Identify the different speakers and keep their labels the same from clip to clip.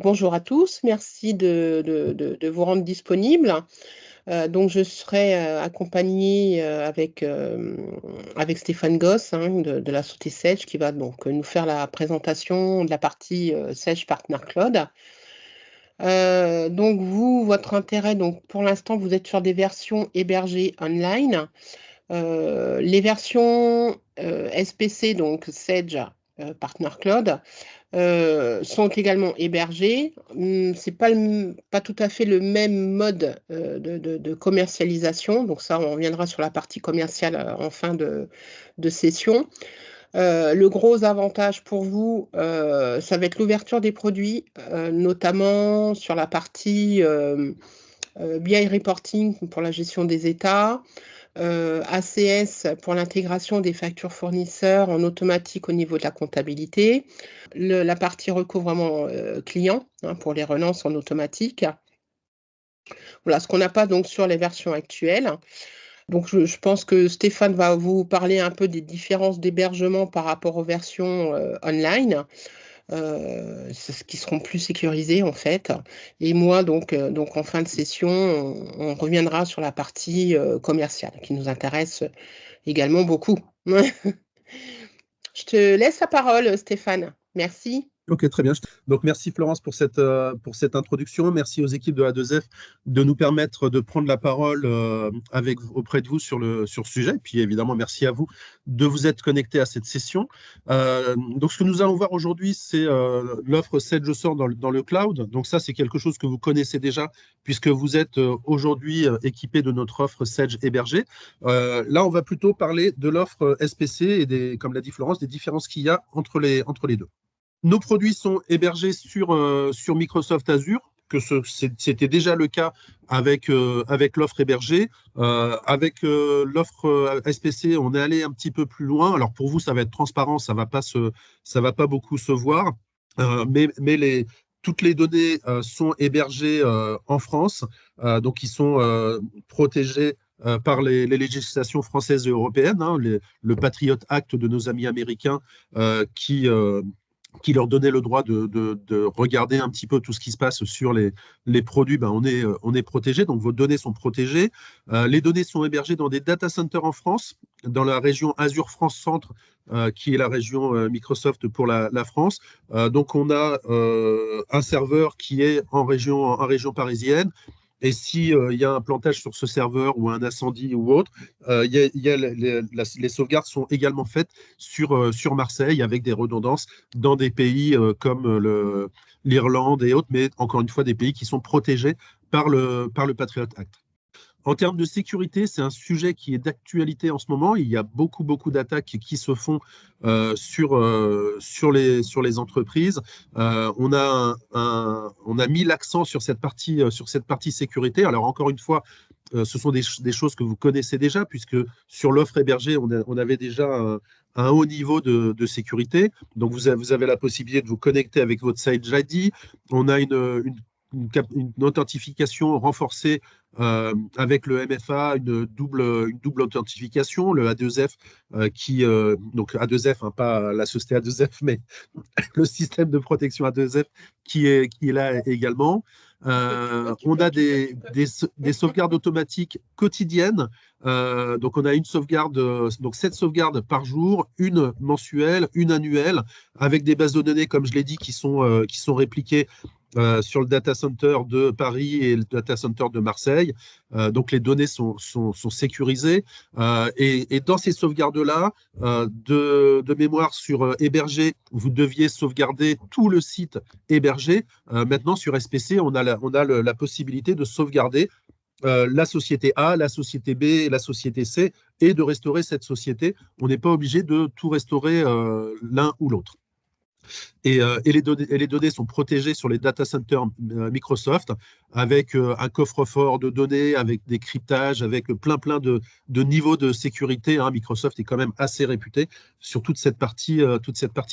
Speaker 1: bonjour à tous, merci de vous rendre disponible. Donc je serai, accompagnée, avec Stéphane Goss, hein, de la société Sage qui va donc, nous faire la présentation de la partie, Sage Partner Cloud. Donc vous, votre intérêt, donc pour l'instant, vous êtes sur des versions hébergées online. Les versions, SPC, donc Sage, Partner Cloud, sont également hébergés. C'est pas tout à fait le même mode de commercialisation. Donc ça, on reviendra sur la partie commerciale en fin de session. Le gros avantage pour vous, ça va être l'ouverture des produits, notamment sur la partie BI reporting pour la gestion des états, ACS pour l'intégration des factures fournisseurs en automatique au niveau de la comptabilité, la partie recouvrement client, hein, pour les relances en automatique. Voilà, ce qu'on n'a pas donc sur les versions actuelles. Donc je pense que Stéphane va vous parler un peu des différences d'hébergement par rapport aux versions online. Qui seront plus sécurisés en fait. Et moi, donc en fin de session, on reviendra sur la partie commerciale qui nous intéresse également beaucoup. Je te laisse la parole, Stéphane. Merci.
Speaker 2: Ok, très bien. Donc, merci Florence pour cette introduction. Merci aux équipes de A2F de nous permettre de prendre la parole auprès de vous sur le sujet. Puis évidemment, merci à vous de vous être connectés à cette session. Donc, ce que nous allons voir aujourd'hui, c'est l'offre Sage sort dans le cloud. Donc, ça, c'est quelque chose que vous connaissez déjà puisque vous êtes aujourd'hui équipé de notre offre Sage hébergée. Là, on va plutôt parler de l'offre SPC et comme l'a dit Florence, des différences qu'il y a entre les deux. Nos produits sont hébergés sur Microsoft Azure, que c'était déjà le cas avec l'offre hébergée. Avec l'offre SPC, on est allé un petit peu plus loin. Alors pour vous, ça va être transparent, ça va pas beaucoup se voir, mais toutes les données sont hébergées en France, donc ils sont protégés par les législations françaises et européennes, hein, le Patriot Act de nos amis américains qui leur donnait le droit de regarder un petit peu tout ce qui se passe sur les produits, on est protégé, donc vos données sont protégées. Les données sont hébergées dans des data centers en France, dans la région Azure France Centre, qui est la région Microsoft pour la France. Donc on a un serveur qui est en région parisienne. Et s'il y a un plantage sur ce serveur ou un incendie ou autre, les sauvegardes sont également faites sur Marseille avec des redondances dans des pays comme l'Irlande et autres, mais encore une fois des pays qui sont protégés par le Patriot Act. En termes de sécurité, c'est un sujet qui est d'actualité en ce moment. Il y a beaucoup d'attaques qui se font sur les entreprises. On a mis l'accent sur cette partie sécurité. Alors encore une fois, ce sont des choses que vous connaissez déjà, puisque sur l'offre hébergée, on avait déjà un haut niveau de sécurité. Donc vous avez la possibilité de vous connecter avec votre Sage ID. On a une authentification renforcée avec le MFA, une double authentification, le A2F, donc A2F, hein, pas la société A2F, mais le système de protection A2F qui est là également. On a des sauvegardes automatiques quotidiennes. Donc, on a une sauvegarde, donc 7 sauvegardes par jour, une mensuelle, une annuelle, avec des bases de données, comme je l'ai dit, qui sont répliquées sur le data center de Paris et le data center de Marseille. Donc, les données sont sécurisées. Et dans ces sauvegardes-là, de mémoire sur hébergé, vous deviez sauvegarder tout le site hébergé. Maintenant, sur SPC, on a la possibilité de sauvegarder la société A, la société B et la société C, et de restaurer cette société. On n'est pas obligé de tout restaurer l'un ou l'autre. Et les données sont protégées sur les data centers Microsoft avec un coffre-fort de données, avec des cryptages, avec plein de niveaux de sécurité. Hein. Microsoft est quand même assez réputé sur toute cette partie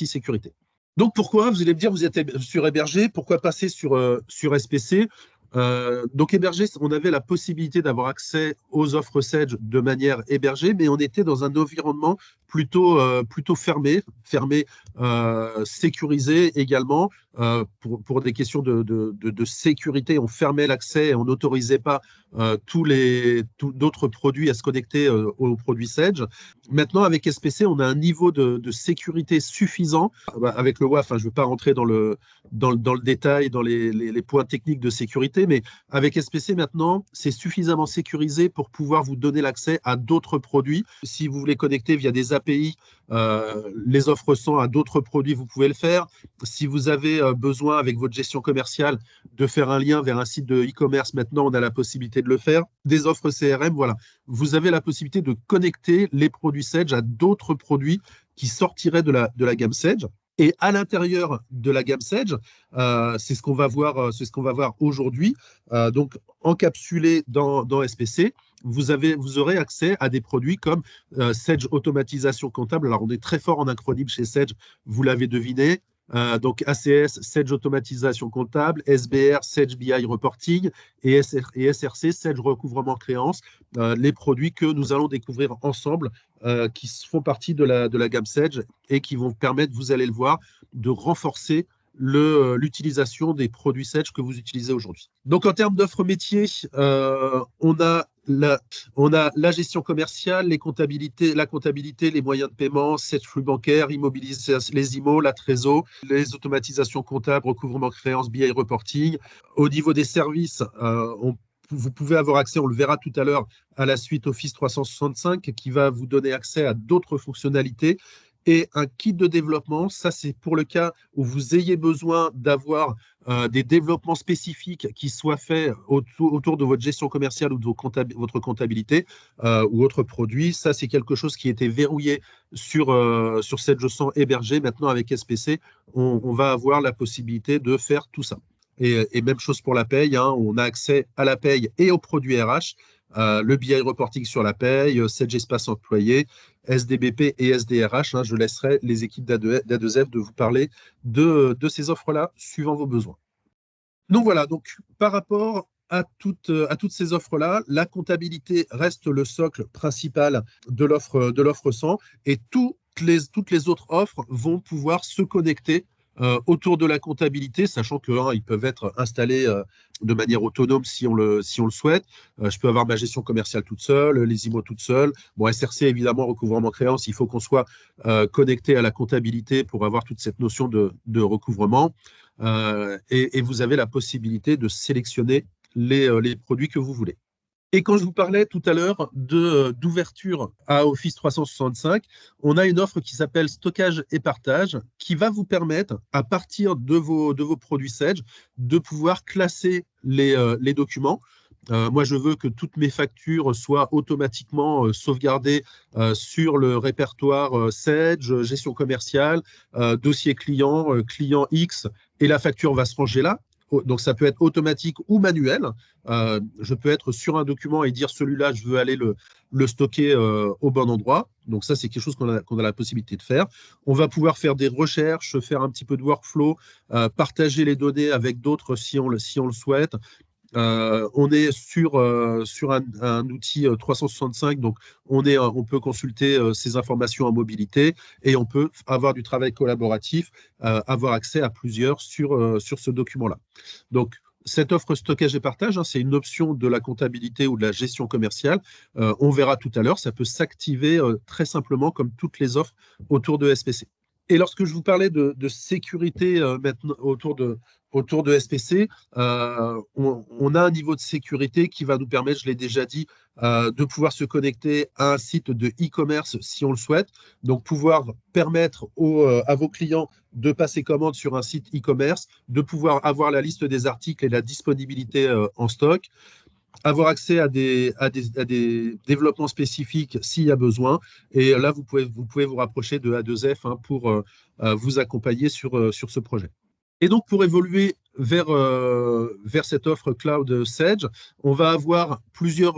Speaker 2: sécurité. Donc pourquoi, vous allez me dire, vous êtes sur hébergé, pourquoi passer sur SPC? Donc hébergé, on avait la possibilité d'avoir accès aux offres Sage de manière hébergée, mais on était dans un environnement plutôt fermé, sécurisé également. Pour des questions de sécurité, on fermait l'accès et on n'autorisait pas d'autres produits à se connecter aux produits Sedge. Maintenant, avec SPC, on a un niveau de sécurité suffisant. Avec le WAF, je ne veux pas rentrer dans le détail, dans les points techniques de sécurité, mais avec SPC, maintenant, c'est suffisamment sécurisé pour pouvoir vous donner l'accès à d'autres produits. Si vous voulez connecter via des API, les offres 100 à d'autres produits, vous pouvez le faire. Si vous avez besoin, avec votre gestion commerciale, de faire un lien vers un site de e-commerce, maintenant, on a la possibilité de le faire. Des offres CRM, voilà. Vous avez la possibilité de connecter les produits Sedge à d'autres produits qui sortiraient de la gamme Sedge. Et à l'intérieur de la gamme Sedge, c'est ce qu'on va voir aujourd'hui. Donc, encapsulé dans SPC, vous aurez accès à des produits comme Sedge Automatisation Comptable. Alors, on est très fort en acronyme chez Sedge, vous l'avez deviné. Donc ACS, Sedge Automatisation Comptable, SBR, Sedge BI Reporting et SRC, Sedge Recouvrement Créance, les produits que nous allons découvrir ensemble, qui font partie de la gamme Sedge et qui vont permettre, vous allez le voir, de renforcer l'utilisation des produits Sedge que vous utilisez aujourd'hui. Donc, en termes d'offres métiers, on a la gestion commerciale, la comptabilité, les moyens de paiement, Sedge flux bancaire, les IMO, la trésor, les automatisations comptables, recouvrement créance, BI reporting. Au niveau des services, vous pouvez avoir accès, on le verra tout à l'heure, à la suite Office 365 qui va vous donner accès à d'autres fonctionnalités. Et un kit de développement, ça c'est pour le cas où vous ayez besoin d'avoir des développements spécifiques qui soient faits autour de votre gestion commerciale ou de votre comptabilité ou autres produits. Ça, c'est quelque chose qui était verrouillé sur Sedge 100 hébergé. Maintenant, avec SPC, on va avoir la possibilité de faire tout ça. Et même chose pour la paye, on a accès à la paye et aux produits RH. Le BI reporting sur la paye, Sedge Espace Employé, SDBP et SDRH. Je laisserai les équipes d'A2F de vous parler de ces offres-là, suivant vos besoins. Donc voilà, par rapport à toutes ces offres-là, la comptabilité reste le socle principal de l'offre 100 et toutes les autres offres vont pouvoir se connecter autour de la comptabilité, sachant qu'ils peuvent être installés de manière autonome si on le souhaite. Je peux avoir ma gestion commerciale toute seule, les IMO toute seule. Bon, SRC, évidemment, recouvrement créance, il faut qu'on soit connecté à la comptabilité pour avoir toute cette notion de recouvrement. Et vous avez la possibilité de sélectionner les produits que vous voulez. Et quand je vous parlais tout à l'heure d'ouverture à Office 365, on a une offre qui s'appelle stockage et partage qui va vous permettre, à partir de vos produits Sedge, de pouvoir classer les documents. Moi, je veux que toutes mes factures soient automatiquement sauvegardées sur le répertoire Sedge, gestion commerciale, dossier client, client X, et la facture va se ranger là. Donc, ça peut être automatique ou manuel. Je peux être sur un document et dire celui-là, je veux aller le stocker au bon endroit. Donc, ça, c'est quelque chose qu'on a la possibilité de faire. On va pouvoir faire des recherches, faire un petit peu de workflow, partager les données avec d'autres si on le souhaite. On est sur un outil 365, donc on peut consulter ces informations en mobilité et on peut avoir du travail collaboratif, avoir accès à plusieurs sur ce document-là. Donc, cette offre stockage et partage, c'est une option de la comptabilité ou de la gestion commerciale. On verra tout à l'heure, ça peut s'activer très simplement comme toutes les offres autour de SPC. Et lorsque je vous parlais de sécurité maintenant autour de SPC, on a un niveau de sécurité qui va nous permettre, je l'ai déjà dit, de pouvoir se connecter à un site de e-commerce si on le souhaite. Donc, pouvoir permettre à vos clients de passer commande sur un site e-commerce, de pouvoir avoir la liste des articles et la disponibilité en stock, avoir accès à des développements spécifiques s'il y a besoin. Et là, vous pouvez vous rapprocher de A2F pour vous accompagner sur ce projet. Et donc, pour évoluer vers cette offre cloud Sedge, on va avoir plusieurs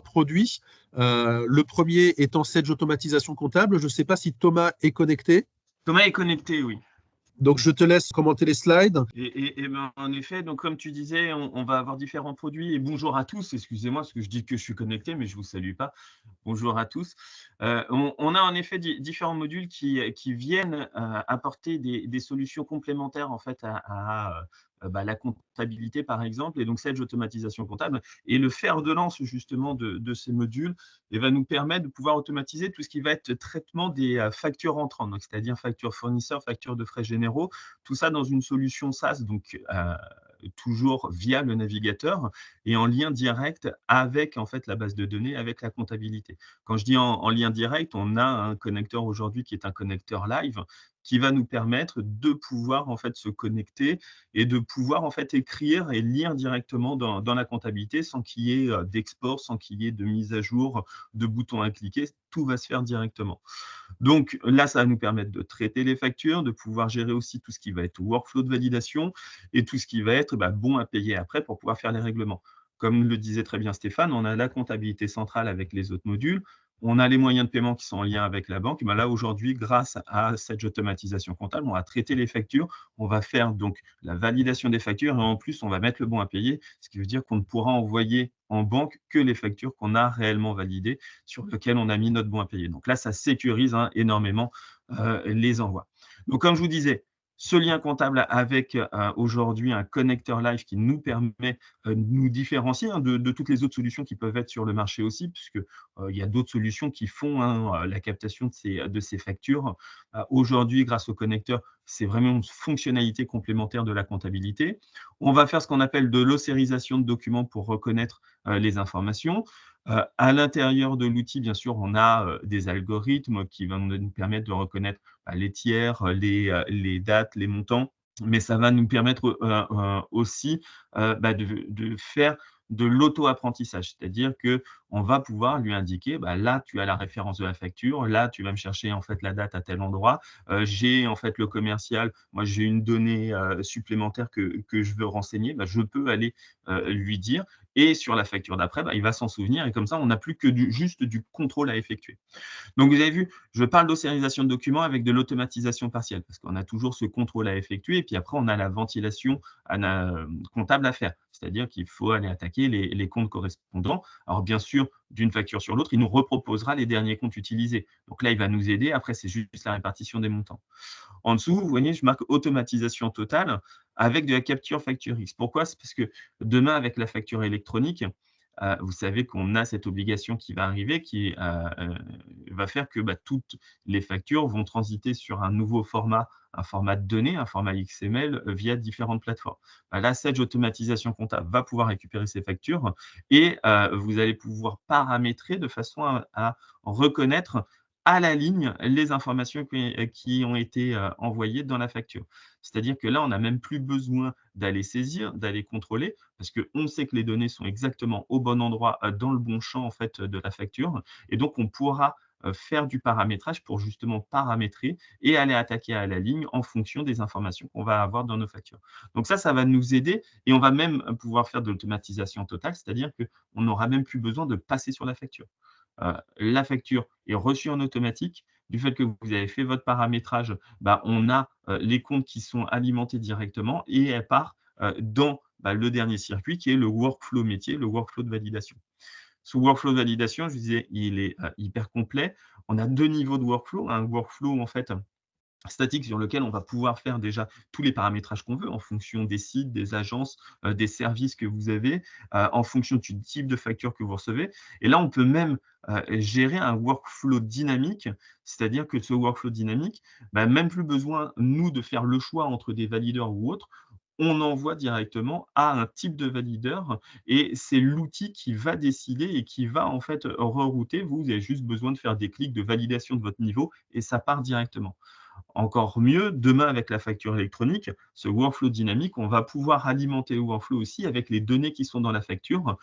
Speaker 2: produits. Le premier étant Sedge Automatisation Comptable. Je ne sais pas si Thomas est connecté.
Speaker 3: Thomas est connecté, oui.
Speaker 2: Donc, je te laisse commenter les slides.
Speaker 3: Et ben, en effet, donc comme tu disais, on va avoir différents produits. Et bonjour à tous, excusez-moi, parce que je dis que je suis connecté, mais je ne vous salue pas. Bonjour à tous. On a en effet différents modules qui viennent apporter des solutions complémentaires en fait, à la comptabilité, par exemple, et donc Sage Automatisation Comptable. Et le fer de lance, justement, de ces modules va nous permettre de pouvoir automatiser tout ce qui va être traitement des factures entrantes, c'est-à-dire factures fournisseurs, factures de frais généraux, tout ça dans une solution SaaS, donc toujours via le navigateur et en lien direct avec en fait la base de données, avec la comptabilité. Quand je dis en lien direct, on a un connecteur aujourd'hui qui est un connecteur live qui va nous permettre de pouvoir en fait se connecter et de pouvoir en fait écrire et lire directement dans la comptabilité sans qu'il y ait d'export, sans qu'il y ait de mise à jour, de boutons à cliquer. Tout va se faire directement. Donc là, ça va nous permettre de traiter les factures, de pouvoir gérer aussi tout ce qui va être workflow de validation et tout ce qui va être bon à payer après pour pouvoir faire les règlements. Comme le disait très bien Stéphane, on a la comptabilité centrale avec les autres modules. On a les moyens de paiement qui sont en lien avec la banque. Là, aujourd'hui, grâce à cette automatisation comptable, on va traiter les factures, on va faire donc la validation des factures et en plus, on va mettre le bon à payer, ce qui veut dire qu'on ne pourra envoyer en banque que les factures qu'on a réellement validées, sur lesquelles on a mis notre bon à payer. Donc là, ça sécurise énormément les envois. Donc, comme je vous disais, ce lien comptable avec aujourd'hui un connecteur live qui nous permet de nous différencier de toutes les autres solutions qui peuvent être sur le marché aussi, puisqu'il y a d'autres solutions qui font la captation de ces factures. Aujourd'hui, grâce au connecteur, c'est vraiment une fonctionnalité complémentaire de la comptabilité. On va faire ce qu'on appelle de l'ossérisation de documents pour reconnaître les informations. À l'intérieur de l'outil, bien sûr, on a des algorithmes qui vont nous permettre de reconnaître les tiers, les dates, les montants, mais ça va nous permettre aussi de faire de l'auto-apprentissage, c'est-à-dire qu'on va pouvoir lui indiquer, là, tu as la référence de la facture, là, tu vas me chercher en fait la date à tel endroit, j'ai en fait le commercial, moi j'ai une donnée supplémentaire que je veux renseigner, je peux aller lui dire, et sur la facture d'après, il va s'en souvenir, et comme ça, on n'a plus que juste du contrôle à effectuer. Donc, vous avez vu, je parle d'ossérisation de documents avec de l'automatisation partielle, parce qu'on a toujours ce contrôle à effectuer, et puis après, on a la ventilation comptable à faire, c'est-à-dire qu'il faut aller attaquer les comptes correspondants. Alors, bien sûr, d'une facture sur l'autre, il nous reproposera les derniers comptes utilisés. Donc là, il va nous aider. Après, c'est juste la répartition des montants. En dessous, vous voyez, je marque automatisation totale avec de la capture facture X. Pourquoi? C'est parce que demain, avec la facture électronique, vous savez qu'on a cette obligation qui va arriver, qui va faire que toutes les factures vont transiter sur un nouveau format, un format de données, un format XML via différentes plateformes. Là, Sage Automatisation Comptable va pouvoir récupérer ces factures et vous allez pouvoir paramétrer de façon à reconnaître à la ligne les informations qui ont été envoyées dans la facture. C'est-à-dire que là, on n'a même plus besoin d'aller saisir, d'aller contrôler, parce qu'on sait que les données sont exactement au bon endroit, dans le bon champ en fait, de la facture. Et donc, on pourra faire du paramétrage pour justement paramétrer et aller attaquer à la ligne en fonction des informations qu'on va avoir dans nos factures. Donc ça va nous aider et on va même pouvoir faire de l'automatisation totale, c'est-à-dire qu'on n'aura même plus besoin de passer sur la facture. La facture est reçue en automatique. Du fait que vous avez fait votre paramétrage, on a les comptes qui sont alimentés directement et elle part dans le dernier circuit qui est le workflow métier, le workflow de validation. Ce workflow de validation, je vous disais, il est hyper complet. On a 2 niveaux de workflow. Un workflow en fait statique sur lequel on va pouvoir faire déjà tous les paramétrages qu'on veut en fonction des sites, des agences, des services que vous avez, en fonction du type de facture que vous recevez. Et là, on peut même gérer un workflow dynamique, c'est-à-dire que ce workflow dynamique, même plus besoin, nous, de faire le choix entre des valideurs ou autres. On envoie directement à un type de valideur et c'est l'outil qui va décider et qui va en fait rerouter. Vous avez juste besoin de faire des clics de validation de votre niveau et ça part directement. Encore mieux, demain, avec la facture électronique, ce workflow dynamique, on va pouvoir alimenter le workflow aussi avec les données qui sont dans la facture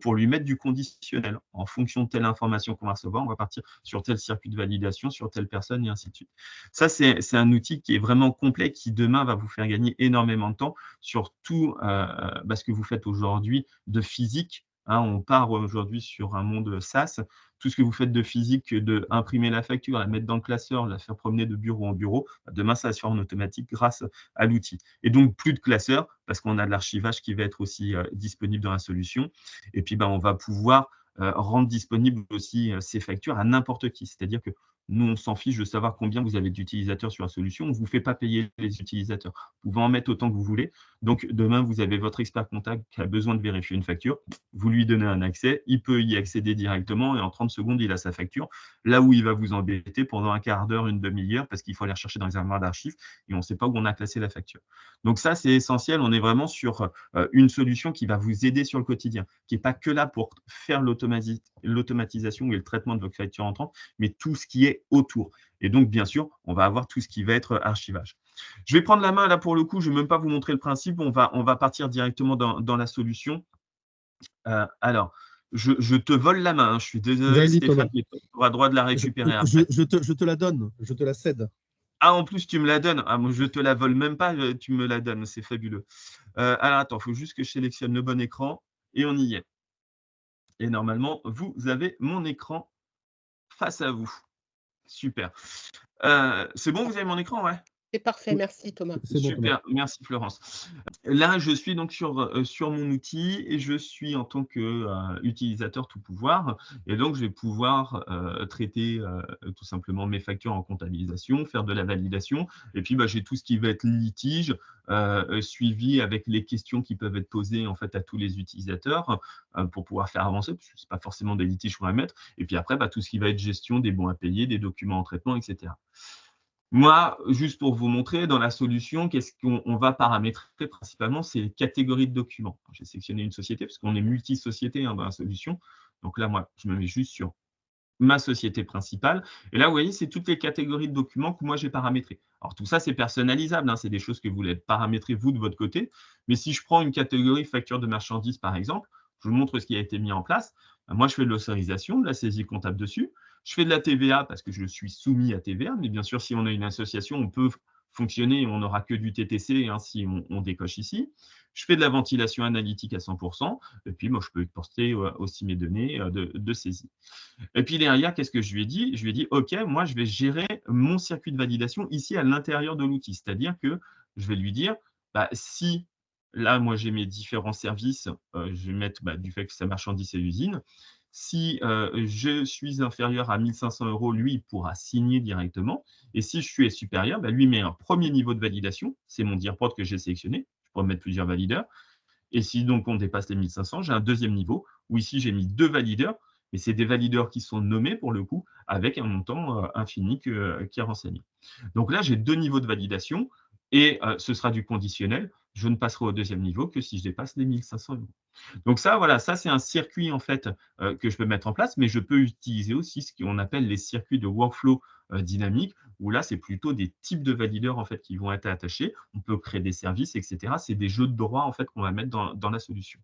Speaker 3: pour lui mettre du conditionnel. En fonction de telle information qu'on va recevoir, on va partir sur tel circuit de validation, sur telle personne et ainsi de suite. Ça, c'est un outil qui est vraiment complet, qui demain va vous faire gagner énormément de temps sur tout ce que vous faites aujourd'hui de physique Hein, on part aujourd'hui sur un monde SaaS. Tout ce que vous faites de physique, de imprimer la facture, la mettre dans le classeur, la faire promener de bureau en bureau, demain, ça va se faire en automatique grâce à l'outil. Et donc, plus de classeur, parce qu'on a de l'archivage qui va être aussi disponible dans la solution. Et puis, on va pouvoir rendre disponible aussi ces factures à n'importe qui. C'est-à-dire que nous, on s'en fiche de savoir combien vous avez d'utilisateurs sur la solution. On ne vous fait pas payer les utilisateurs. Vous pouvez en mettre autant que vous voulez. Donc, demain, vous avez votre expert comptable qui a besoin de vérifier une facture. Vous lui donnez un accès. Il peut y accéder directement et en 30 secondes, il a sa facture. Là où il va vous embêter pendant un quart d'heure, une demi-heure, parce qu'il faut aller chercher dans les armoires d'archives et on ne sait pas où on a classé la facture. Donc, ça, c'est essentiel. On est vraiment sur une solution qui va vous aider sur le quotidien, qui n'est pas que là pour faire l'automatisation et le traitement de votre facture entrante, mais tout ce qui est autour. Et donc, bien sûr, on va avoir tout ce qui va être archivage. Je vais prendre la main là pour le coup, je ne vais même pas vous montrer le principe, on va partir directement dans la solution. Alors, je te vole la main, hein. Je suis désolé Stéphane, mais tu auras droit de la récupérer après.
Speaker 2: Je te la donne, je te la cède.
Speaker 3: Ah, en plus, tu me la donnes. Ah, moi, je ne te la vole même pas, tu me la donnes, c'est fabuleux. Alors, attends, il faut juste que je sélectionne le bon écran et on y est. Et normalement, vous avez mon écran face à vous. Super. C'est bon, vous avez mon écran, ouais?
Speaker 1: C'est parfait, merci Thomas.
Speaker 3: Super, merci Florence. Là, je suis donc sur mon outil et je suis en tant qu'utilisateur tout pouvoir. Et donc, je vais pouvoir traiter tout simplement mes factures en comptabilisation, faire de la validation. Et puis, j'ai tout ce qui va être litige, suivi avec les questions qui peuvent être posées en fait à tous les utilisateurs pour pouvoir faire avancer, parce que ce n'est pas forcément des litiges qu'on va mettre. Et puis après, tout ce qui va être gestion des bons à payer, des documents en traitement, etc. Moi, juste pour vous montrer, dans la solution, qu'est-ce qu'on va paramétrer principalement, c'est les catégories de documents. J'ai sélectionné une société parce qu'on est multi-société dans la solution. Donc là, moi, je me mets juste sur ma société principale. Et là, vous voyez, c'est toutes les catégories de documents que moi, j'ai paramétrées. Alors, tout ça, c'est personnalisable. C'est des choses que vous voulez paramétrer, vous, de votre côté. Mais si je prends une catégorie facture de marchandises, par exemple, je vous montre ce qui a été mis en place. Moi, je fais de l'autorisation, de la saisie comptable dessus. Je fais de la TVA parce que je suis soumis à TVA. Mais bien sûr, si on a une association, on peut fonctionner et on n'aura que du TTC si on décoche ici. Je fais de la ventilation analytique à 100%. Et puis, moi, je peux porter aussi mes données de saisie. Et puis derrière, qu'est-ce que je lui ai dit? Je lui ai dit, OK, moi, je vais gérer mon circuit de validation ici à l'intérieur de l'outil. C'est-à-dire que je vais lui dire, si là, moi, j'ai mes différents services, je vais mettre du fait que c'est marchandise et usine. Si je suis inférieur à 1 500 €, lui, il pourra signer directement. Et si je suis supérieur, lui, il met un premier niveau de validation. C'est mon DIRPOD que j'ai sélectionné. Je pourrais mettre plusieurs valideurs. Et si donc on dépasse les 1 500, j'ai un deuxième niveau où ici, j'ai mis 2 valideurs. Et c'est des valideurs qui sont nommés pour le coup avec un montant infini qui est renseigné. Donc là, j'ai 2 niveaux de validation et ce sera du conditionnel. Je ne passerai au deuxième niveau que si je dépasse les 1 500 €. Donc ça, voilà, ça c'est un circuit en fait que je peux mettre en place, mais je peux utiliser aussi ce qu'on appelle les circuits de workflow dynamique, où là c'est plutôt des types de valideurs en fait qui vont être attachés. On peut créer des services, etc. C'est des jeux de droit en fait qu'on va mettre dans la solution.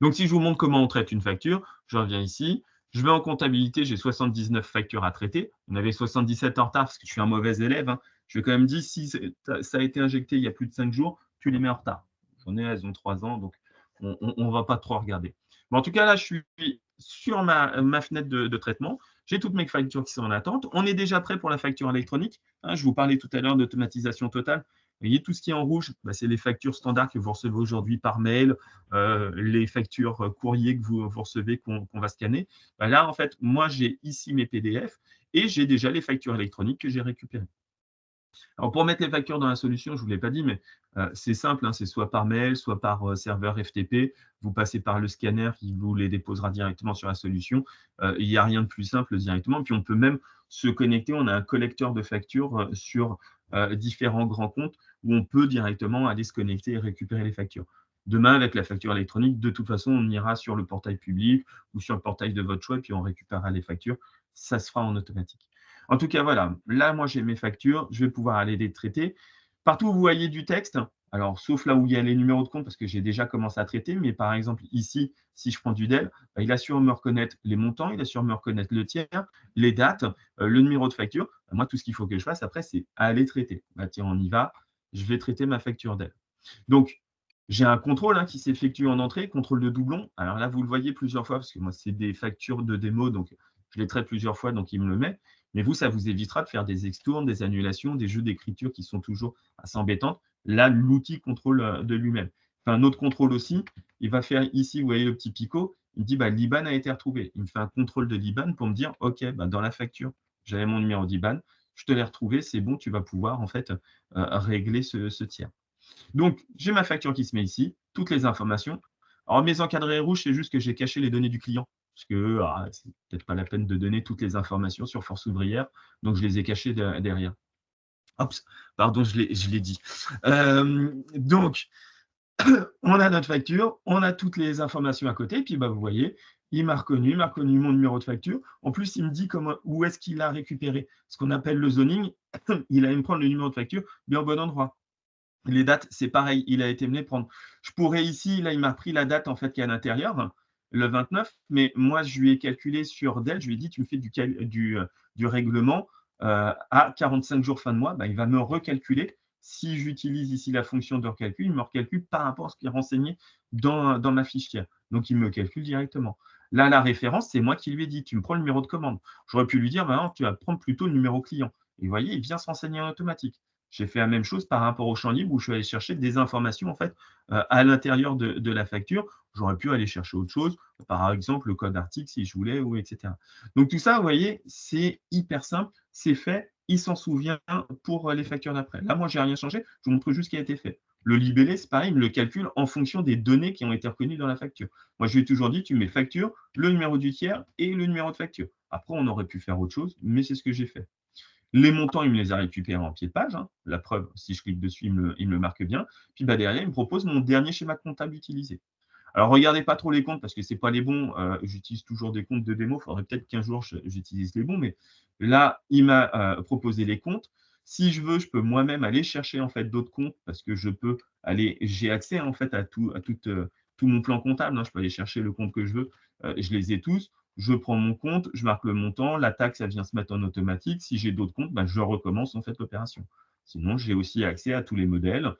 Speaker 3: Donc si je vous montre comment on traite une facture, je reviens ici. Je vais en comptabilité, j'ai 79 factures à traiter. On avait 77 en retard parce que je suis un mauvais élève. Je vais quand même dire, si ça a été injecté il y a plus de 5 jours, tu les mets en retard. J'en ai, elles ont 3 ans, donc on ne va pas trop regarder. Mais en tout cas, là, je suis sur ma fenêtre de traitement. J'ai toutes mes factures qui sont en attente. On est déjà prêt pour la facture électronique. Je vous parlais tout à l'heure d'automatisation totale. Vous voyez, tout ce qui est en rouge, c'est les factures standards que vous recevez aujourd'hui par mail, les factures courrier que vous recevez, qu'on va scanner. Là, en fait, moi, j'ai ici mes PDF et j'ai déjà les factures électroniques que j'ai récupérées. Alors, pour mettre les factures dans la solution, je ne vous l'ai pas dit, mais c'est simple, c'est soit par mail, soit par serveur FTP. Vous passez par le scanner qui vous les déposera directement sur la solution. Il n'y a rien de plus simple directement. Puis, on peut même se connecter. On a un collecteur de factures sur différents grands comptes où on peut directement aller se connecter et récupérer les factures. Demain, avec la facture électronique, de toute façon, on ira sur le portail public ou sur le portail de votre choix et puis on récupérera les factures. Ça se fera en automatique. En tout cas, voilà. Là, moi, j'ai mes factures. Je vais pouvoir aller les traiter. Partout où vous voyez du texte, alors sauf là où il y a les numéros de compte parce que j'ai déjà commencé à traiter, mais par exemple, ici, si je prends du DEL, il assure me reconnaître les montants, il assure me reconnaître le tiers, les dates, le numéro de facture. Moi, tout ce qu'il faut que je fasse après, c'est aller traiter. Tiens, on y va. Je vais traiter ma facture DEL. Donc, J'ai un contrôle qui s'effectue en entrée, contrôle de doublon. Alors là, vous le voyez plusieurs fois, parce que moi, c'est des factures de démo, donc je les traite plusieurs fois, donc il me le met. Mais vous, ça vous évitera de faire des extournes, des annulations, des jeux d'écriture qui sont toujours assez embêtantes. Là, l'outil contrôle de lui-même. Fait un autre contrôle aussi. Il va faire ici, vous voyez le petit picot, il me dit l'IBAN a été retrouvé. Il me fait un contrôle de l'IBAN pour me dire, OK, dans la facture, j'avais mon numéro d'IBAN, je te l'ai retrouvé, c'est bon, tu vas pouvoir en fait régler ce tiers. Donc, j'ai ma facture qui se met ici, toutes les informations. Alors, mes encadrés rouges, c'est juste que j'ai caché les données du client, parce que c'est peut-être pas la peine de donner toutes les informations sur Force ouvrière, donc je les ai cachées derrière. Oups, pardon, je l'ai dit. Donc, on a notre facture, on a toutes les informations à côté, puis vous voyez, il m'a reconnu mon numéro de facture. En plus, il me dit où est-ce qu'il a récupéré ce qu'on appelle le zoning. Il allait me prendre le numéro de facture bien au bon endroit. Les dates, c'est pareil, il a été venu prendre. Je pourrais ici, là, il m'a pris la date en fait qui est à l'intérieur, le 29, mais moi, je lui ai calculé sur Dell, je lui ai dit, tu me fais du règlement à 45 jours fin de mois, il va me recalculer. Si j'utilise ici la fonction de recalcul, il me recalcule par rapport à ce qui est renseigné dans ma fichière. Donc, il me calcule directement. Là, la référence, c'est moi qui lui ai dit, tu me prends le numéro de commande. J'aurais pu lui dire, non, tu vas prendre plutôt le numéro client. Et vous voyez, il vient se renseigner en automatique. J'ai fait la même chose par rapport au champ libre où je suis allé chercher des informations en fait à l'intérieur de la facture. J'aurais pu aller chercher autre chose, par exemple le code article si je voulais, ou etc. Donc tout ça, vous voyez, c'est hyper simple, c'est fait, il s'en souvient pour les factures d'après. Là, moi, je n'ai rien changé, je vous montre juste ce qui a été fait. Le libellé, c'est pareil, il me le calcule en fonction des données qui ont été reconnues dans la facture. Moi, je lui ai toujours dit, tu mets facture, le numéro du tiers et le numéro de facture. Après, on aurait pu faire autre chose, mais c'est ce que j'ai fait. Les montants, il me les a récupérés en pied de page. La preuve, si je clique dessus, il me le marque bien. Puis derrière, il me propose mon dernier schéma comptable utilisé. Alors, regardez pas trop les comptes parce que ce n'est pas les bons. J'utilise toujours des comptes de démo. Il faudrait peut-être qu'un jour, j'utilise les bons. Mais là, il m'a proposé les comptes. Si je veux, je peux moi-même aller chercher en fait d'autres comptes parce que j'ai accès en fait à tout mon plan comptable. Je peux aller chercher le compte que je veux. Je les ai tous. Je prends mon compte, je marque le montant, la taxe, ça vient se mettre en automatique. Si j'ai d'autres comptes, je recommence en fait l'opération. Sinon, j'ai aussi accès à tous les modèles.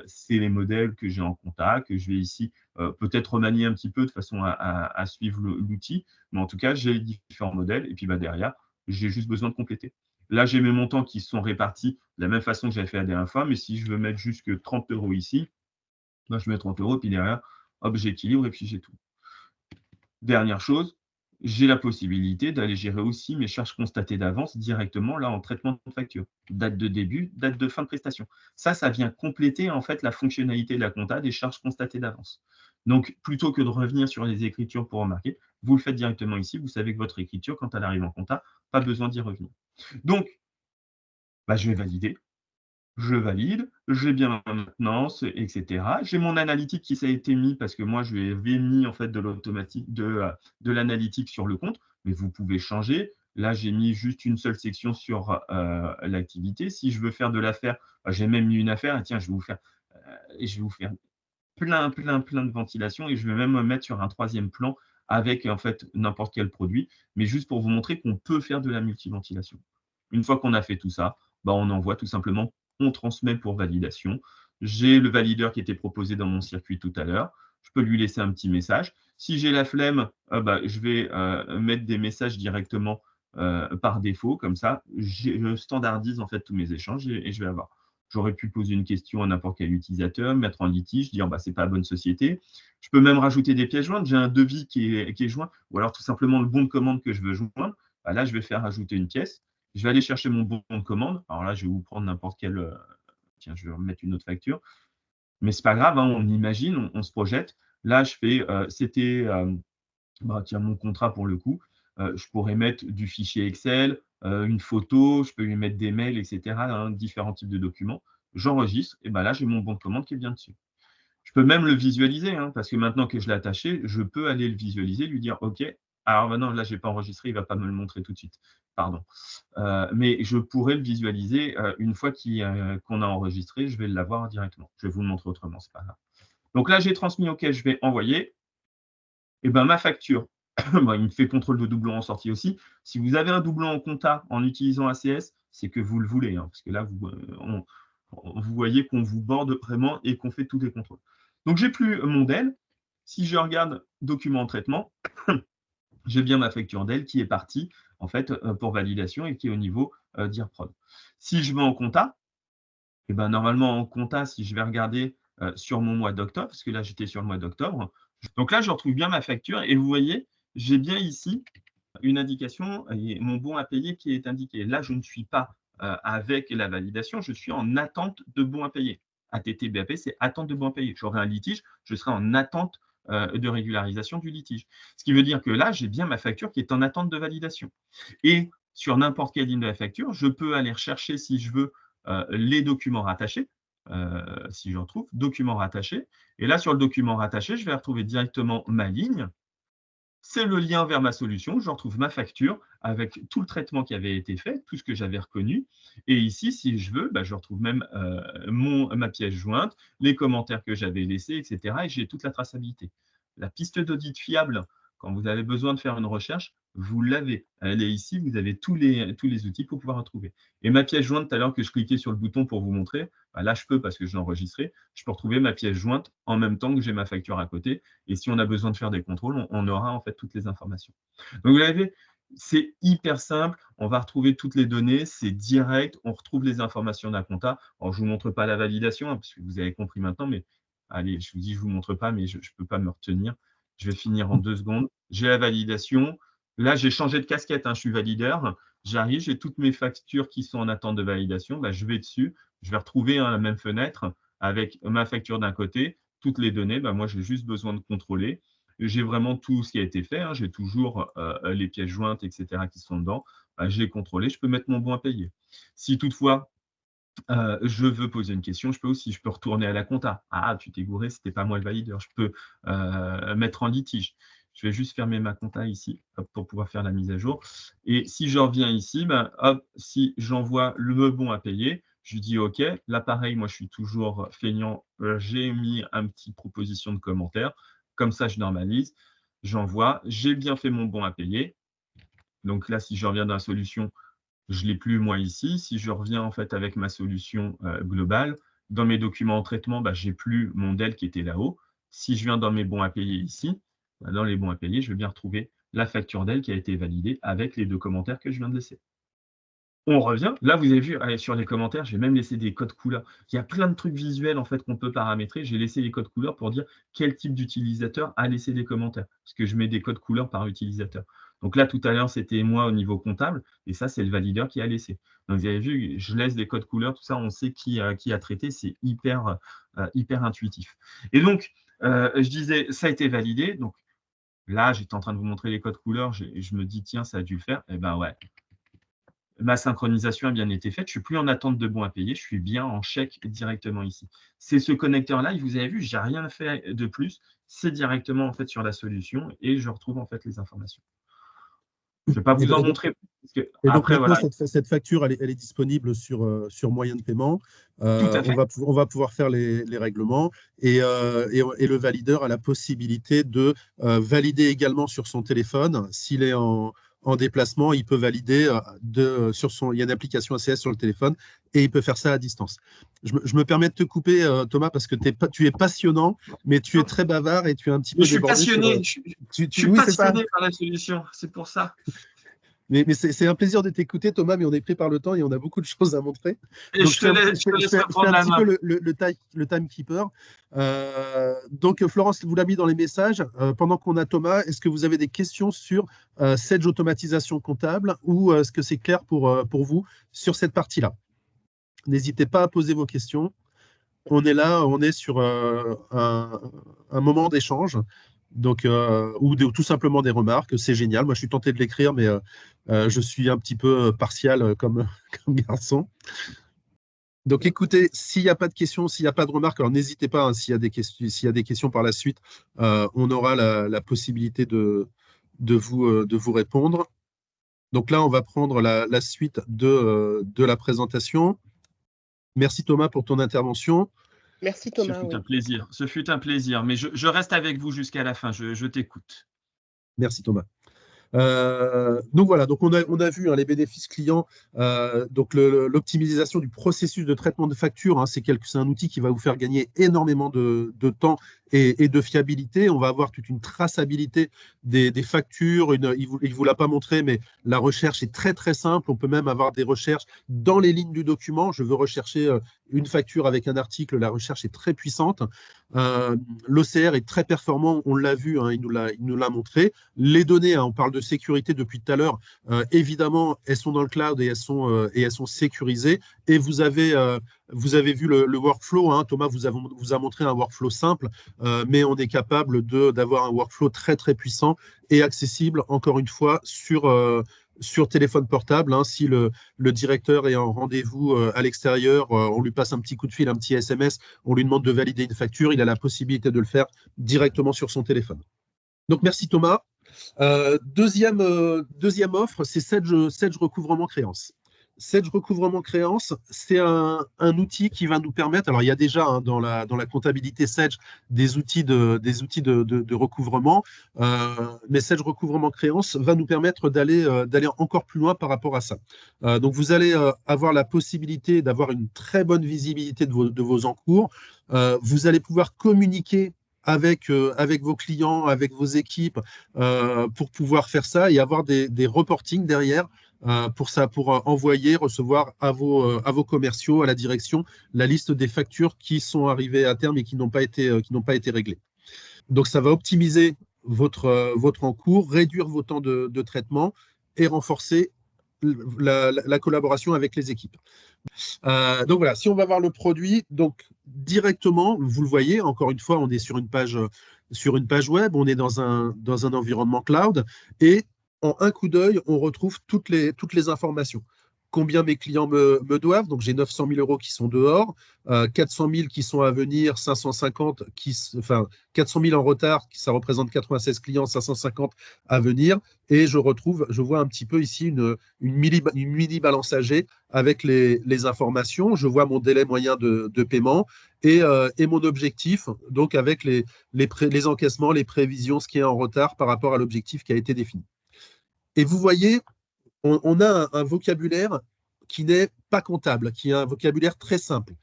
Speaker 3: C'est les modèles que j'ai en compta, que je vais ici peut-être remanier un petit peu de façon à suivre l'outil. Mais en tout cas, j'ai les différents modèles. Et puis derrière, j'ai juste besoin de compléter. Là, j'ai mes montants qui sont répartis de la même façon que j'avais fait la dernière fois. Mais si je veux mettre jusque 30 € ici, je mets 30 €. Puis derrière, hop, j'équilibre et puis j'ai tout. Dernière chose, j'ai la possibilité d'aller gérer aussi mes charges constatées d'avance directement là en traitement de facture. Date de début, date de fin de prestation. Ça vient compléter en fait la fonctionnalité de la compta des charges constatées d'avance. Donc, plutôt que de revenir sur les écritures pour remarquer, vous le faites directement ici. Vous savez que votre écriture, quand elle arrive en compta, pas besoin d'y revenir. Donc, je vais valider. Je valide, j'ai bien ma maintenance, etc. J'ai mon analytique qui s'est été mis parce que moi, je lui avais mis en fait de l'automatique, de l'analytique sur le compte, mais vous pouvez changer. Là, j'ai mis juste une seule section sur l'activité. Si je veux faire de l'affaire, j'ai même mis une affaire. Et tiens, je vais vous faire plein de ventilation et je vais même me mettre sur un troisième plan avec en fait n'importe quel produit, mais juste pour vous montrer qu'on peut faire de la multiventilation. Une fois qu'on a fait tout ça, on envoie tout simplement, on transmet pour validation. J'ai le valideur qui était proposé dans mon circuit tout à l'heure. Je peux lui laisser un petit message. Si j'ai la flemme, je vais mettre des messages directement par défaut. Comme ça, je standardise en fait tous mes échanges et je vais avoir. J'aurais pu poser une question à n'importe quel utilisateur, mettre en litige, dire c'est pas la bonne société. Je peux même rajouter des pièces jointes. J'ai un devis qui est joint, ou alors tout simplement le bon de commande que je veux joindre. Là, je vais faire ajouter une pièce. Je vais aller chercher mon bon de commande. Alors là, je vais vous prendre n'importe quel. Tiens, je vais remettre une autre facture. Mais ce n'est pas grave, on imagine, on se projette. Là, je fais, c'était mon contrat pour le coup. Je pourrais mettre du fichier Excel, une photo, je peux lui mettre des mails, etc., différents types de documents. J'enregistre, et là, j'ai mon bon de commande qui est bien dessus. Je peux même le visualiser, parce que maintenant que je l'ai attaché, je peux aller le visualiser, lui dire OK. Alors maintenant, là, je n'ai pas enregistré, il ne va pas me le montrer tout de suite. Pardon. Mais je pourrais le visualiser une fois qu'on a enregistré, je vais l'avoir directement. Je vais vous le montrer autrement, ce n'est pas grave. Donc là, j'ai transmis OK, je vais envoyer. Et ma facture, il me fait contrôle de doublon en sortie aussi. Si vous avez un doublon en compta en utilisant ACS, c'est que vous le voulez, parce que là, vous voyez qu'on vous borde vraiment et qu'on fait tous les contrôles. Donc, j'ai plus mon DEL. Si je regarde document en traitement, j'ai bien ma facture DEL qui est partie en fait pour validation et qui est au niveau d'IRPROD. Si je vais en compta, et ben normalement en compta, si je vais regarder sur mon mois d'octobre, parce que là j'étais sur le mois d'octobre, donc là je retrouve bien ma facture et vous voyez, j'ai bien ici une indication, et mon bon à payer qui est indiqué. Là, je ne suis pas avec la validation, je suis en attente de bon à payer. ATT-BAP, c'est attente de bon à payer. J'aurai un litige, je serai en attente de régularisation du litige. Ce qui veut dire que là, j'ai bien ma facture qui est en attente de validation. Et sur n'importe quelle ligne de la facture, je peux aller rechercher, si je veux, les documents rattachés, si j'en trouve, documents rattachés. Et là, sur le document rattaché, je vais retrouver directement ma ligne. C'est le lien vers ma solution. Je retrouve ma facture avec tout le traitement qui avait été fait, tout ce que j'avais reconnu. Et ici, si je veux, je retrouve même ma pièce jointe, les commentaires que j'avais laissés, etc. Et j'ai toute la traçabilité. La piste d'audit fiable, quand vous avez besoin de faire une recherche, vous l'avez. Elle est ici, vous avez tous les outils pour pouvoir retrouver. Et ma pièce jointe, tout à l'heure que je cliquais sur le bouton pour vous montrer, là, je peux parce que je l'ai enregistré, je peux retrouver ma pièce jointe en même temps que j'ai ma facture à côté. Et si on a besoin de faire des contrôles, on aura en fait toutes les informations. Donc, vous l'avez, c'est hyper simple. On va retrouver toutes les données, c'est direct. On retrouve les informations d'un compta. Alors, je ne vous montre pas la validation, parce que vous avez compris maintenant, mais allez, je vous dis, je ne vous montre pas, mais je ne peux pas me retenir. Je vais finir en 2 secondes. J'ai la validation. Là, j'ai changé de casquette, je suis valideur. J'arrive, j'ai toutes mes factures qui sont en attente de validation. Je vais dessus. Je vais retrouver la même fenêtre avec ma facture d'un côté, toutes les données. Moi, j'ai juste besoin de contrôler. J'ai vraiment tout ce qui a été fait. J'ai toujours les pièces jointes, etc., qui sont dedans. J'ai contrôlé. Je peux mettre mon bon à payer. Si toutefois, je veux poser une question, je peux retourner à la compta. Ah, tu t'es gouré, ce n'était pas moi le valideur. Je peux mettre en litige. Je vais juste fermer ma compta ici pour pouvoir faire la mise à jour. Et si je reviens ici, si j'envoie le bon à payer, je dis OK. Là, pareil, moi, je suis toujours feignant. J'ai mis un petit proposition de commentaire. Comme ça, je normalise. J'envoie. J'ai bien fait mon bon à payer. Donc là, si je reviens dans la solution, je ne l'ai plus moi ici. Si je reviens en fait avec ma solution globale, dans mes documents en traitement, je n'ai plus mon DEL qui était là-haut. Si je viens dans mes bons à payer ici, dans les bons à payer, je vais bien retrouver la facture DEL qui a été validée avec les 2 commentaires que je viens de laisser. On revient. Là, vous avez vu, sur les commentaires, j'ai même laissé des codes couleurs. Il y a plein de trucs visuels en fait qu'on peut paramétrer. J'ai laissé les codes couleurs pour dire quel type d'utilisateur a laissé des commentaires. Parce que je mets des codes couleurs par utilisateur. Donc là, tout à l'heure, c'était moi au niveau comptable. Et ça, c'est le valideur qui a laissé. Donc, vous avez vu, je laisse des codes couleurs. Tout ça, on sait qui a traité. C'est hyper intuitif. Et donc, je disais, ça a été validé. Donc là, j'étais en train de vous montrer les codes couleurs. Je me dis, tiens, ça a dû le faire. Eh bien, ouais. Ma synchronisation a bien été faite. Je ne suis plus en attente de bon à payer. Je suis bien en chèque directement ici. C'est ce connecteur-là. Vous avez vu, je n'ai rien fait de plus. C'est directement en fait sur la solution et je retrouve en fait les informations. Je ne vais pas vous en montrer. Parce que après,
Speaker 2: donc, voilà. Cette facture, elle est disponible sur moyen de paiement. On va pouvoir faire les règlements et le valideur a la possibilité de valider également sur son téléphone. S'il est en déplacement, il peut valider il y a une application ACS sur le téléphone et il peut faire ça à distance. Je me permets de te couper, Thomas, parce que tu es passionnant, mais tu es très bavard et tu es un petit peu débordé.
Speaker 3: Je suis passionné par la solution, c'est pour ça.
Speaker 2: Mais c'est un plaisir de t'écouter, Thomas, mais on est pris par le temps et on a beaucoup de choses à montrer.
Speaker 3: Et donc, je fais un petit peu
Speaker 2: le timekeeper. Donc, Florence vous l'a mis dans les messages. Pendant qu'on a Thomas, est-ce que vous avez des questions sur Sage automatisation comptable ou est-ce que c'est clair pour vous sur cette partie-là? N'hésitez pas à poser vos questions. On est là, on est sur un moment d'échange. Donc, ou tout simplement des remarques, c'est génial. Moi, je suis tenté de l'écrire, mais je suis un petit peu partial comme garçon. Donc, écoutez, s'il n'y a pas de questions, s'il n'y a pas de remarques, alors n'hésitez pas, s'il y a des questions par la suite, on aura la possibilité de vous répondre. Donc là, on va prendre la suite de la présentation. Merci Thomas pour ton intervention.
Speaker 1: Merci Thomas.
Speaker 3: Ce fut un plaisir, mais je reste avec vous jusqu'à la fin, je t'écoute.
Speaker 2: Merci Thomas. Donc voilà, donc on a vu hein, les bénéfices clients, donc l'optimisation du processus de traitement de facture, hein, c'est un outil qui va vous faire gagner énormément de temps et de fiabilité. On va avoir toute une traçabilité des factures. Il vous l'a pas montré, mais la recherche est très très simple. On peut même avoir des recherches dans les lignes du document. Je veux rechercher une facture avec un article, la recherche est très puissante. L'OCR est très performant, on l'a vu, hein, il nous l'a montré. Les données, hein, on parle de sécurité depuis tout à l'heure, évidemment, elles sont dans le cloud et elles sont sécurisées. Et vous avez vu le workflow, hein, Thomas vous a montré un workflow simple, mais on est capable d'avoir un workflow très très puissant et accessible, encore une fois, sur téléphone portable. Hein, si le directeur est en rendez-vous à l'extérieur, on lui passe un petit coup de fil, un petit SMS, on lui demande de valider une facture, il a la possibilité de le faire directement sur son téléphone. Donc merci Thomas. Deuxième offre, c'est Sedge Recouvrement Créance. Sedge Recouvrement Créance, c'est un outil qui va nous permettre, alors il y a déjà hein, dans la comptabilité Sedge des outils de recouvrement, mais Sedge Recouvrement Créance va nous permettre d'aller encore plus loin par rapport à ça. Donc vous allez avoir la possibilité d'avoir une très bonne visibilité de vos encours. Vous allez pouvoir communiquer avec vos clients, avec vos équipes, pour pouvoir faire ça et avoir des reportings derrière pour envoyer, recevoir à vos commerciaux, à la direction, la liste des factures qui sont arrivées à terme et qui n'ont pas été réglées. Donc, ça va optimiser votre encours, réduire vos temps de traitement et renforcer la collaboration avec les équipes. Donc voilà, si on va voir le produit, donc directement, vous le voyez, encore une fois, on est sur une page web, on est dans un environnement cloud, et en un coup d'œil, on retrouve toutes les informations. Combien mes clients me doivent, donc j'ai 900 000 euros qui sont dehors, 400 000 qui sont à venir, 550 400 000 en retard, ça représente 96 clients, 550 à venir, et je vois un petit peu ici une mini balance âgée avec les informations. Je vois mon délai moyen de paiement et mon objectif, donc avec les encaissements, les prévisions, ce qui est en retard par rapport à l'objectif qui a été défini. Et vous voyez, on a un vocabulaire qui n'est pas comptable, qui est un vocabulaire très simple.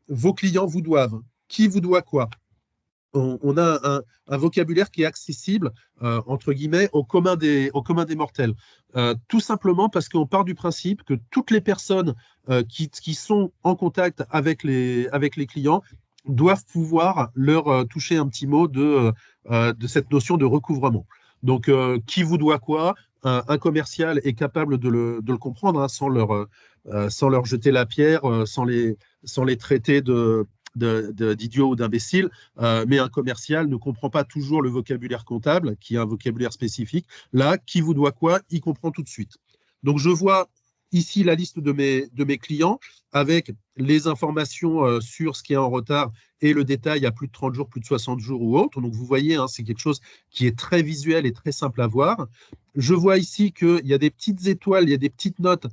Speaker 2: Vos clients vous doivent. Qui vous doit quoi? On a un vocabulaire qui est accessible, entre guillemets, au commun des mortels. Tout simplement parce qu'on part du principe que toutes les personnes qui sont en contact avec les clients doivent pouvoir leur toucher un petit mot de cette notion de recouvrement. Donc, qui vous doit quoi? Un commercial est capable de le comprendre, hein, sans leur jeter la pierre, sans les traiter d'idiots ou d'imbéciles, mais un commercial ne comprend pas toujours le vocabulaire comptable, qui est un vocabulaire spécifique. Là, qui vous doit quoi, il comprend tout de suite. Donc, je vois ici la liste de mes clients avec les informations sur ce qui est en retard et le détail à plus de 30 jours, plus de 60 jours ou autre. Donc, vous voyez, hein, c'est quelque chose qui est très visuel et très simple à voir. Je vois ici qu'il y a des petites étoiles, il y a des petites notes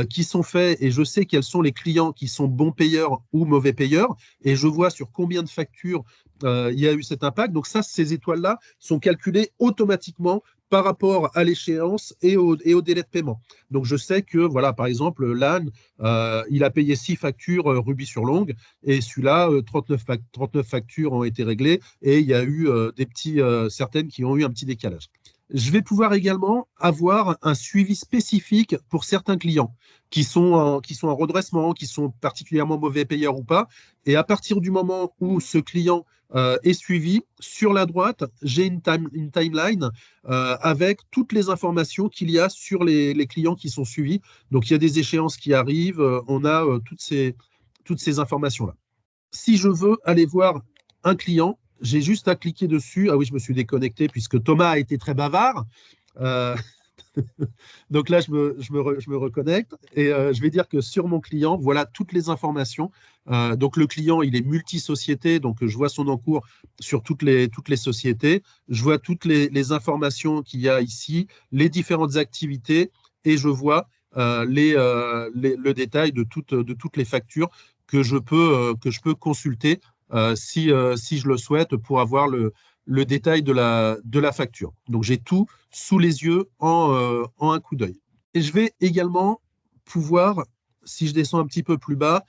Speaker 2: qui sont faites et je sais quels sont les clients qui sont bons payeurs ou mauvais payeurs et je vois sur combien de factures il y a eu cet impact. Donc ça, ces étoiles-là sont calculées automatiquement par rapport à l'échéance et au délai de paiement. Donc je sais que, voilà, par exemple, l'âne, il a payé 6 factures rubis sur longue et celui-là, 39 factures ont été réglées et il y a eu certaines qui ont eu un petit décalage. Je vais pouvoir également avoir un suivi spécifique pour certains clients qui sont en redressement, qui sont particulièrement mauvais payeurs ou pas. Et à partir du moment où ce client est suivi, sur la droite, j'ai une timeline avec toutes les informations qu'il y a sur les clients qui sont suivis. Donc, il y a des échéances qui arrivent, on a toutes ces informations-là. Si je veux aller voir un client, j'ai juste à cliquer dessus. Ah oui, je me suis déconnecté puisque Thomas a été très bavard. Donc là, je me reconnecte et je vais dire que sur mon client, voilà toutes les informations. Donc le client, il est multi-société, donc je vois son encours sur toutes les sociétés. Je vois toutes les informations qu'il y a ici, les différentes activités et je vois le détail de toutes les factures que je peux consulter si je le souhaite pour avoir le détail de la facture. Donc, j'ai tout sous les yeux en un coup d'œil. Et je vais également pouvoir, si je descends un petit peu plus bas,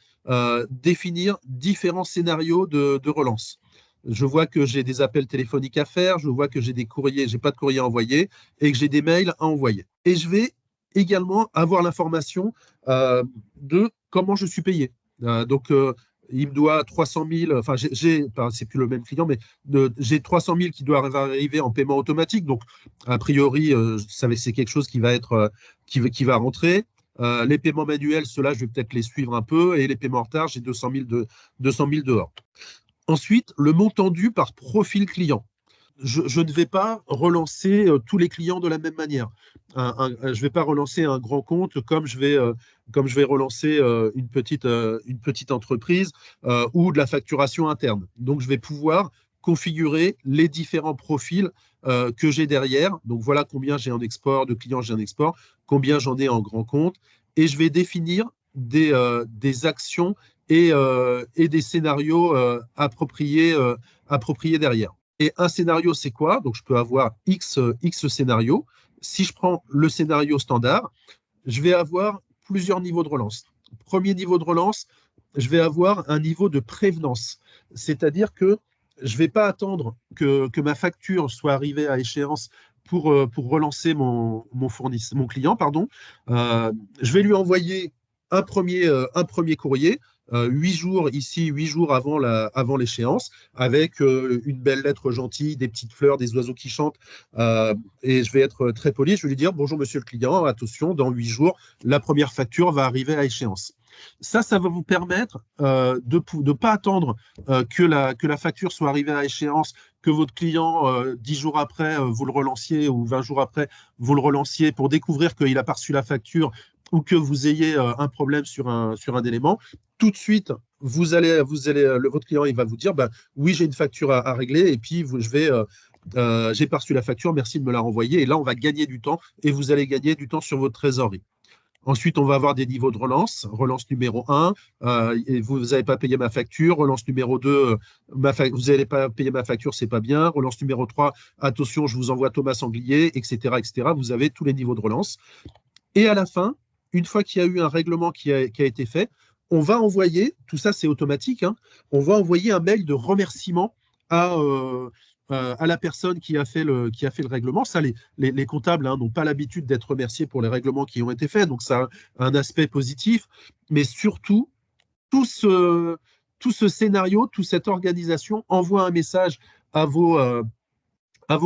Speaker 2: définir différents scénarios de relance. Je vois que j'ai des appels téléphoniques à faire, je vois que j'ai des courriers, j'ai pas de courrier à envoyer et que j'ai des mails à envoyer. Et je vais également avoir l'information de comment je suis payé. Donc, il me doit 300 000, enfin, c'est plus le même client, mais j'ai 300 000 qui doivent arriver en paiement automatique. Donc, a priori, c'est quelque chose qui va être, qui va rentrer. Les paiements manuels, ceux-là, je vais peut-être les suivre un peu. Et les paiements en retard, j'ai 200 000 dehors. Ensuite, le montant dû par profil client. Je ne vais pas relancer tous les clients de la même manière. Je ne vais pas relancer un grand compte comme je vais relancer une petite entreprise ou de la facturation interne. Donc, je vais pouvoir configurer les différents profils que j'ai derrière. Donc, voilà combien j'ai en export, de clients j'ai en export, combien j'en ai en grand compte. Et je vais définir des actions et des scénarios appropriés derrière. Et un scénario, c'est quoi? Donc, je peux avoir X scénarios. Si je prends le scénario standard, je vais avoir plusieurs niveaux de relance. Premier niveau de relance, je vais avoir un niveau de prévenance. C'est-à-dire que je ne vais pas attendre que ma facture soit arrivée à échéance pour relancer mon client. Je vais lui envoyer un premier courrier, 8 jours ici, 8 jours avant l'échéance, avec une belle lettre gentille, des petites fleurs, des oiseaux qui chantent. Et je vais être très poli, je vais lui dire: bonjour monsieur le client, attention, dans 8 jours, la première facture va arriver à échéance. Ça va vous permettre de ne pas attendre que la facture soit arrivée à échéance, que votre client, 10 jours après, vous le relanciez, ou 20 jours après, vous le relanciez pour découvrir qu'il n'a pas reçu la facture, ou que vous ayez un problème sur un élément. Tout de suite, votre client, il va vous dire: oui, j'ai une facture à régler, et puis j'ai pas reçu la facture, merci de me la renvoyer. Et là, on va gagner du temps, et vous allez gagner du temps sur votre trésorerie. Ensuite, on va avoir des niveaux de relance. Relance numéro 1, et vous n'avez pas payé ma facture. Relance numéro 2, vous n'avez pas payé ma facture, c'est pas bien. Relance numéro 3, attention, je vous envoie Thomas Sanglier, etc., etc. Vous avez tous les niveaux de relance. Et à la fin, une fois qu'il y a eu un règlement qui a été fait, on va envoyer, tout ça c'est automatique, hein, on va envoyer un mail de remerciement à la personne qui a fait le règlement. Ça, les comptables n'ont pas l'habitude d'être remerciés pour les règlements qui ont été faits, donc ça a un aspect positif. Mais surtout, tout ce scénario, toute cette organisation envoie un message à vos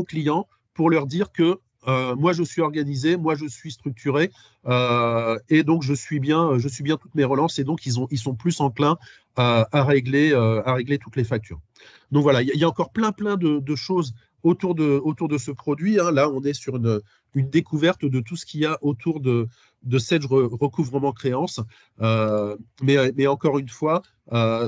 Speaker 2: clients pour leur dire que moi, je suis organisé, moi, je suis structuré, et donc je suis bien toutes mes relances, et donc ils sont plus enclins à régler toutes les factures. Donc voilà, il y a encore plein de choses autour de ce produit. Hein. Là, on est sur une découverte de tout ce qu'il y a autour de Sage recouvrement créance. Mais encore une fois,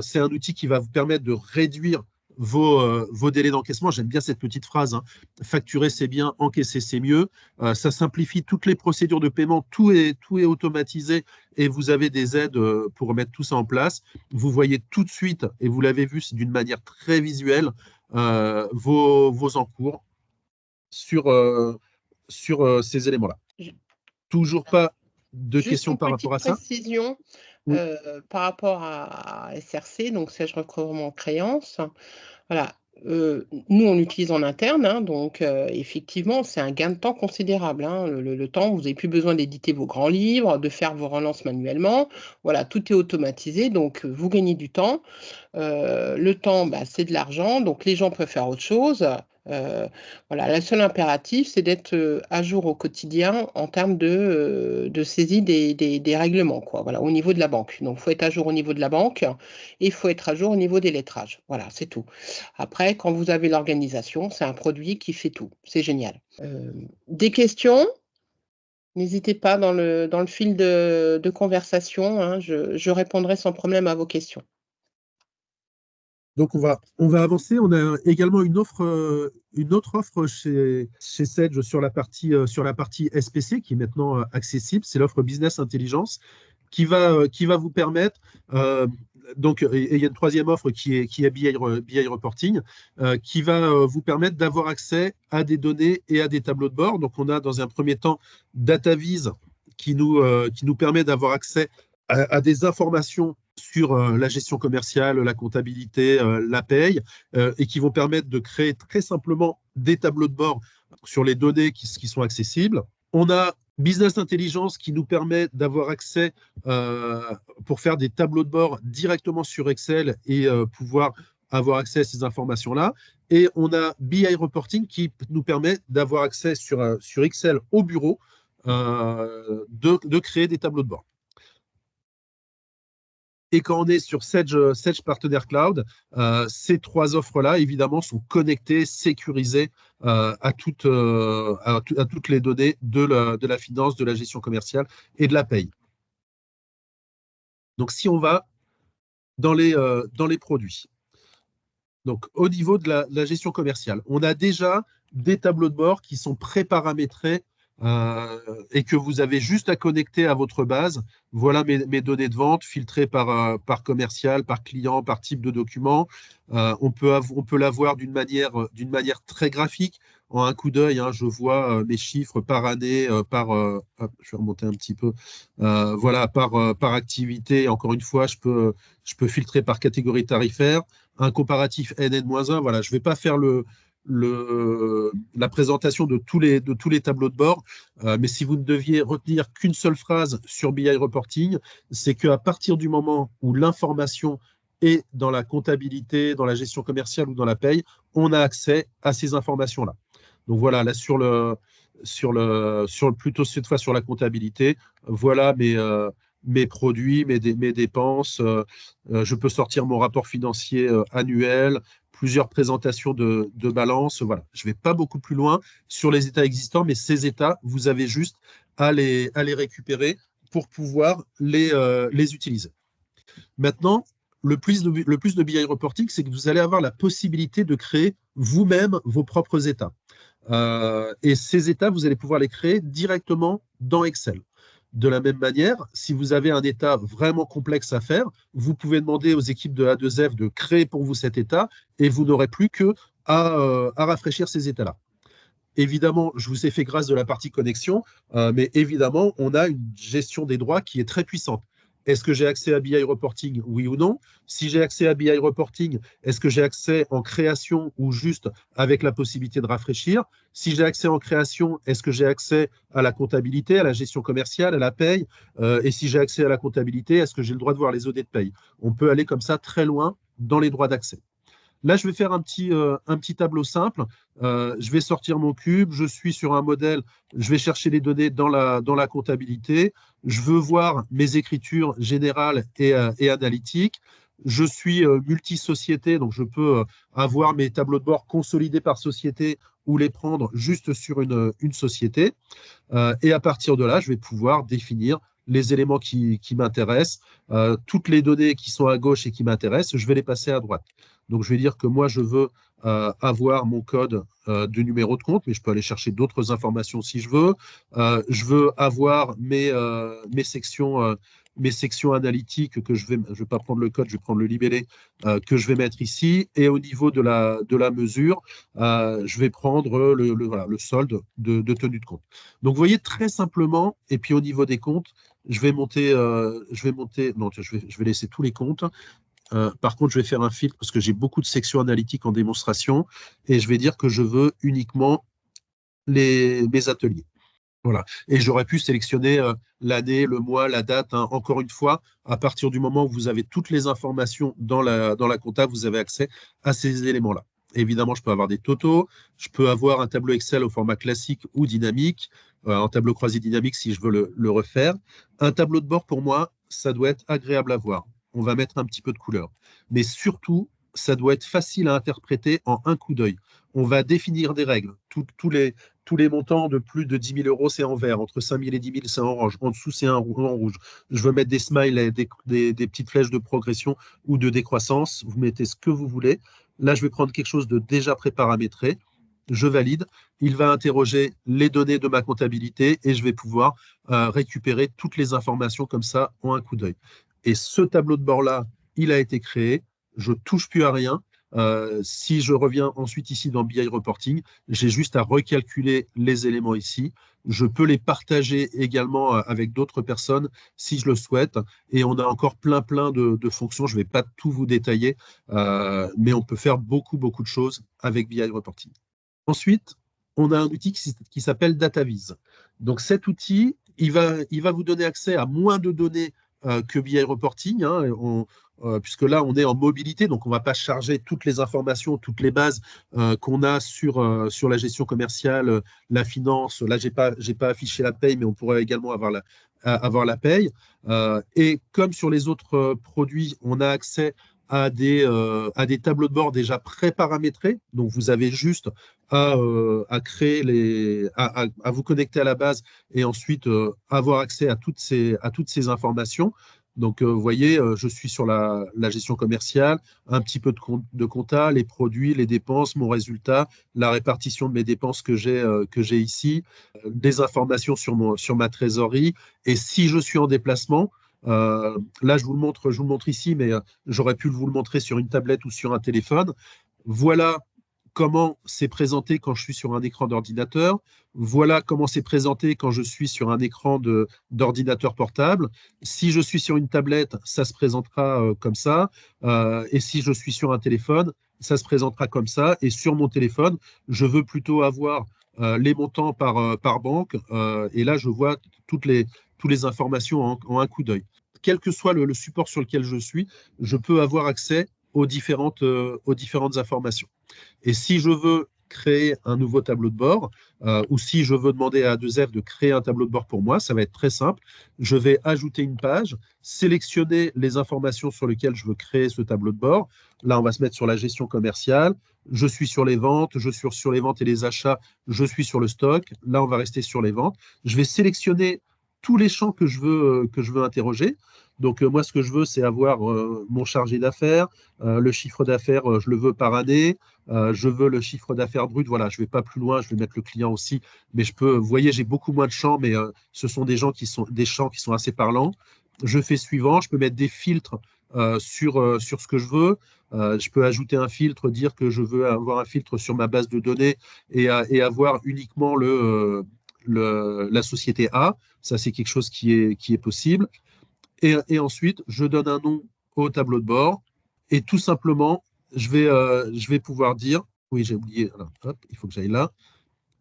Speaker 2: c'est un outil qui va vous permettre de réduire vos délais d'encaissement. J'aime bien cette petite phrase, hein. Facturer, c'est bien, encaisser, c'est mieux. Ça simplifie toutes les procédures de paiement, tout est automatisé, et vous avez des aides pour mettre tout ça en place. Vous voyez tout de suite, et vous l'avez vu, c'est d'une manière très visuelle, vos encours sur ces éléments-là. Toujours pas de questions par rapport à ça?
Speaker 1: Précision.
Speaker 2: Oui.
Speaker 1: Par rapport à SRC, donc Sage recouvrement créance. Voilà, nous, on l'utilise en interne, hein, donc effectivement, c'est un gain de temps considérable, hein. Le temps, vous n'avez plus besoin d'éditer vos grands livres, de faire vos relances manuellement. Voilà, tout est automatisé, donc vous gagnez du temps. Le temps, c'est de l'argent, donc les gens peuvent faire autre chose. Voilà, le seul impératif, c'est d'être à jour au quotidien en termes de saisie des règlements, quoi. Voilà, au niveau de la banque. Donc, il faut être à jour au niveau de la banque, et il faut être à jour au niveau des lettrages. Voilà, c'est tout. Après, quand vous avez l'organisation, c'est un produit qui fait tout. C'est génial. Des questions? N'hésitez pas dans le fil de conversation, hein, je répondrai sans problème à vos questions.
Speaker 2: Donc, on va avancer. On a également une autre offre chez Sage sur la partie SPC qui est maintenant accessible. C'est l'offre Business Intelligence qui va vous permettre, donc, et il y a une troisième offre qui est BI Reporting, qui va vous permettre d'avoir accès à des données et à des tableaux de bord. Donc, on a dans un premier temps DataVis qui nous permet d'avoir accès à des informations sur la gestion commerciale, la comptabilité, la paye, et qui vont permettre de créer très simplement des tableaux de bord sur les données qui sont accessibles. On a Business Intelligence qui nous permet d'avoir accès pour faire des tableaux de bord directement sur Excel et pouvoir avoir accès à ces informations-là. Et on a BI Reporting qui nous permet d'avoir accès sur Excel au bureau, de créer des tableaux de bord. Et quand on est sur Sage Partner Cloud, ces trois offres-là, évidemment, sont connectées, sécurisées à toutes les données de la finance, de la gestion commerciale et de la paye. Donc, si on va dans les produits, donc au niveau de la gestion commerciale, on a déjà des tableaux de bord qui sont pré-paramétrés et que vous avez juste à connecter à votre base. Voilà mes données de vente filtrées par commercial, par client, par type de document. On peut l'avoir d'une manière très graphique. En un coup d'œil, hein, je vois mes chiffres par année, je vais remonter un petit peu, voilà, par activité. Encore une fois, je peux filtrer par catégorie tarifaire. Un comparatif NN-1, voilà, je ne vais pas faire la présentation de tous les tableaux de bord, mais si vous ne deviez retenir qu'une seule phrase sur BI Reporting, c'est qu'à partir du moment où l'information est dans la comptabilité, dans la gestion commerciale ou dans la paye, on a accès à ces informations-là. Donc voilà, là plutôt cette fois sur la comptabilité, voilà mes produits, mes dépenses, je peux sortir mon rapport financier annuel, plusieurs présentations de balance. Voilà. Je ne vais pas beaucoup plus loin sur les états existants, mais ces états, vous avez juste à les récupérer pour pouvoir les utiliser. Maintenant, le plus de BI Reporting, c'est que vous allez avoir la possibilité de créer vous-même vos propres états. Et ces états, vous allez pouvoir les créer directement dans Excel. De la même manière, si vous avez un état vraiment complexe à faire, vous pouvez demander aux équipes de A2F de créer pour vous cet état et vous n'aurez plus qu'à rafraîchir ces états-là. Évidemment, je vous ai fait grâce de la partie connexion, mais évidemment, on a une gestion des droits qui est très puissante. Est-ce que j'ai accès à BI Reporting, oui ou non? Si j'ai accès à BI Reporting, est-ce que j'ai accès en création ou juste avec la possibilité de rafraîchir? Si j'ai accès en création, est-ce que j'ai accès à la comptabilité, à la gestion commerciale, à la paye? Et si j'ai accès à la comptabilité, est-ce que j'ai le droit de voir les audits de paye? On peut aller comme ça très loin dans les droits d'accès. Là, je vais faire un petit tableau simple. Je vais sortir mon cube. Je suis sur un modèle. Je vais chercher les données dans la comptabilité. Je veux voir mes écritures générales et analytiques. Je suis multi-société, donc je peux avoir mes tableaux de bord consolidés par société ou les prendre juste sur une société. Et à partir de là, je vais pouvoir définir les éléments qui m'intéressent, toutes les données qui sont à gauche et qui m'intéressent, je vais les passer à droite. Donc, je vais dire que moi, je veux avoir mon code de numéro de compte, mais je peux aller chercher d'autres informations si je veux. Je veux avoir mes sections analytiques que je vais pas prendre le code, je vais prendre le libellé que je vais mettre ici. Et au niveau de la mesure, je vais prendre le solde de tenue de compte. Donc, vous voyez très simplement, et puis au niveau des comptes, je vais laisser tous les comptes. Par contre, je vais faire un filtre parce que j'ai beaucoup de sections analytiques en démonstration et je vais dire que je veux uniquement mes ateliers. Voilà. Et j'aurais pu sélectionner l'année, le mois, la date. Hein. Encore une fois, à partir du moment où vous avez toutes les informations dans la compta, vous avez accès à ces éléments-là. Évidemment, je peux avoir des totaux, je peux avoir un tableau Excel au format classique ou dynamique, un tableau croisé dynamique si je veux le refaire. Un tableau de bord, pour moi, ça doit être agréable à voir. On va mettre un petit peu de couleur. Mais surtout, ça doit être facile à interpréter en un coup d'œil. On va définir des règles. Tous les montants de plus de 10 000 euros, c'est en vert. Entre 5 000 et 10 000, c'est en orange. En dessous, c'est en rouge. Je veux mettre des smileys, des petites flèches de progression ou de décroissance. Vous mettez ce que vous voulez. Là, je vais prendre quelque chose de déjà préparamétré. Je valide. Il va interroger les données de ma comptabilité et je vais pouvoir récupérer toutes les informations comme ça en un coup d'œil. Et ce tableau de bord-là, il a été créé, je ne touche plus à rien. Si je reviens ensuite ici dans BI Reporting, j'ai juste à recalculer les éléments ici. Je peux les partager également avec d'autres personnes si je le souhaite. Et on a encore plein de fonctions. Je ne vais pas tout vous détailler, mais on peut faire beaucoup de choses avec BI Reporting. Ensuite, on a un outil qui s'appelle DataVis. Donc cet outil, il va vous donner accès à moins de données que BI Reporting, hein, puisque là, on est en mobilité, donc on ne va pas charger toutes les informations, toutes les bases qu'on a sur la gestion commerciale, la finance. Là, je n'ai pas affiché la paye, mais on pourrait également avoir la paye. Et comme sur les autres produits, on a accès à des tableaux de bord déjà pré-paramétrés. Donc, vous avez juste à créer à vous connecter à la base et ensuite avoir accès à toutes ces informations. Donc, vous voyez, je suis sur la gestion commerciale, un petit peu de compta, les produits, les dépenses, mon résultat, la répartition de mes dépenses que j'ai ici, des informations sur ma trésorerie. Et si je suis en déplacement, là, je vous le montre ici, mais j'aurais pu vous le montrer sur une tablette ou sur un téléphone. Voilà comment c'est présenté quand je suis sur un écran d'ordinateur. Voilà comment c'est présenté quand je suis sur un écran d'ordinateur portable. Si je suis sur une tablette, ça se présentera comme ça. Et si je suis sur un téléphone, ça se présentera comme ça. Et sur mon téléphone, je veux plutôt avoir les montants par banque. Et là, je vois toutes les informations en un coup d'œil. Quel que soit le support sur lequel je suis, je peux avoir accès aux différentes informations. Et si je veux créer un nouveau tableau de bord, ou si je veux demander à A2F de créer un tableau de bord pour moi, ça va être très simple. Je vais ajouter une page, sélectionner les informations sur lesquelles je veux créer ce tableau de bord. Là, on va se mettre sur la gestion commerciale. Je suis sur les ventes, je suis sur les ventes et les achats, je suis sur le stock. Là, on va rester sur les ventes. Je vais sélectionner tous les champs que je veux interroger. Donc, moi, ce que je veux, c'est avoir mon chargé d'affaires, le chiffre d'affaires, je le veux par année, je veux le chiffre d'affaires brut. Voilà, je ne vais pas plus loin, je vais mettre le client aussi, mais vous voyez, j'ai beaucoup moins de champs, mais ce sont des champs qui sont assez parlants. Je fais suivant, je peux mettre des filtres sur ce que je veux. Je peux ajouter un filtre, dire que je veux avoir un filtre sur ma base de données et avoir uniquement la société A. Ça, c'est quelque chose qui est possible. Et ensuite, je donne un nom au tableau de bord et tout simplement, je vais pouvoir dire, oui, j'ai oublié, alors, hop, il faut que j'aille là.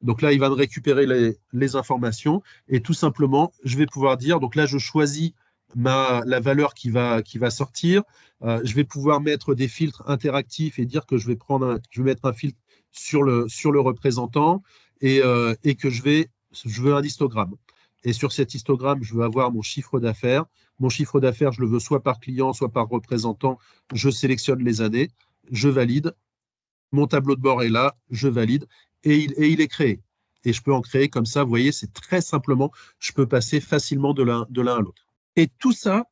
Speaker 2: Donc là, il va me récupérer les informations et tout simplement, je vais pouvoir dire, donc là, je choisis la valeur qui va sortir. Je vais pouvoir mettre des filtres interactifs et dire que je vais mettre un filtre sur le représentant et que je veux un histogramme. Et sur cet histogramme, je veux avoir mon chiffre d'affaires. Mon chiffre d'affaires, je le veux soit par client, soit par représentant. Je sélectionne les années, je valide. Mon tableau de bord est là, je valide. Et il est créé. Et je peux en créer comme ça. Vous voyez, c'est très simplement, je peux passer facilement de l'un à l'autre. Et tout ça,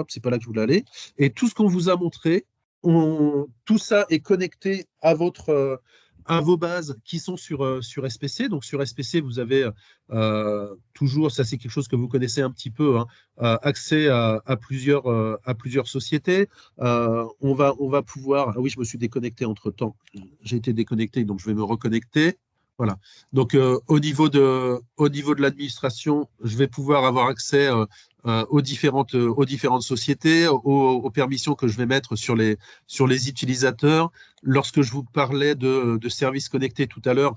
Speaker 2: c'est pas là que je voulais aller. Et tout ce qu'on vous a montré, tout ça est connecté à vos bases qui sont sur SPC. Donc, sur SPC, vous avez toujours, ça c'est quelque chose que vous connaissez un petit peu, hein, accès à plusieurs sociétés. On va pouvoir… Ah oui, je me suis déconnecté entre-temps. J'ai été déconnecté, donc je vais me reconnecter. Voilà. Donc, au niveau de l'administration, je vais pouvoir avoir accès aux différentes sociétés, aux permissions que je vais mettre sur les utilisateurs. Lorsque je vous parlais de services connectés tout à l'heure,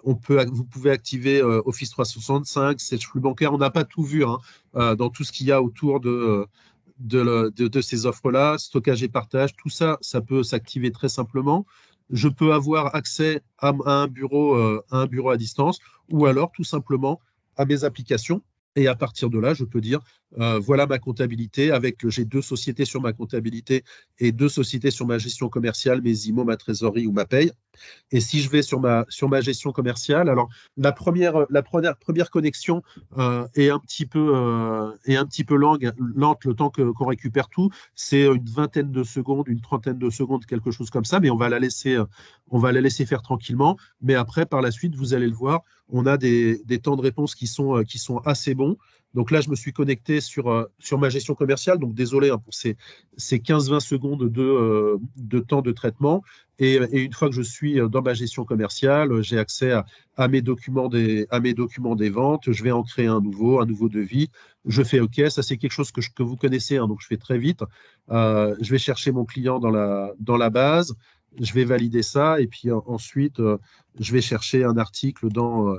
Speaker 2: vous pouvez activer Office 365, Sage Flux Bancaire. On n'a pas tout vu dans tout ce qu'il y a autour de ces offres-là, stockage et partage. Tout ça, ça peut s'activer très simplement. Je peux avoir accès à un bureau à distance ou alors tout simplement à mes applications. Et à partir de là, je peux dire, voilà ma comptabilité. J'ai 2 sociétés sur ma comptabilité et 2 sociétés sur ma gestion commerciale, mes IMO, ma trésorerie ou ma paye. Et si je vais sur ma gestion commerciale, alors la première connexion est un petit peu lente le temps qu'on récupère tout. C'est une vingtaine de secondes, une trentaine de secondes, quelque chose comme ça, mais on va la laisser faire tranquillement. Mais après, par la suite, vous allez le voir, on a des temps de réponse qui sont assez bons. Donc là, je me suis connecté sur ma gestion commerciale. Donc désolé hein, pour ces 15-20 secondes de temps de traitement. Et une fois que je suis dans ma gestion commerciale, j'ai accès à mes documents à mes documents des ventes. Je vais en créer un nouveau devis. Je fais OK. Ça, c'est quelque chose que vous connaissez, hein, donc je fais très vite. Je vais chercher mon client dans la base. Je vais valider ça. Et puis ensuite, je vais chercher un article dans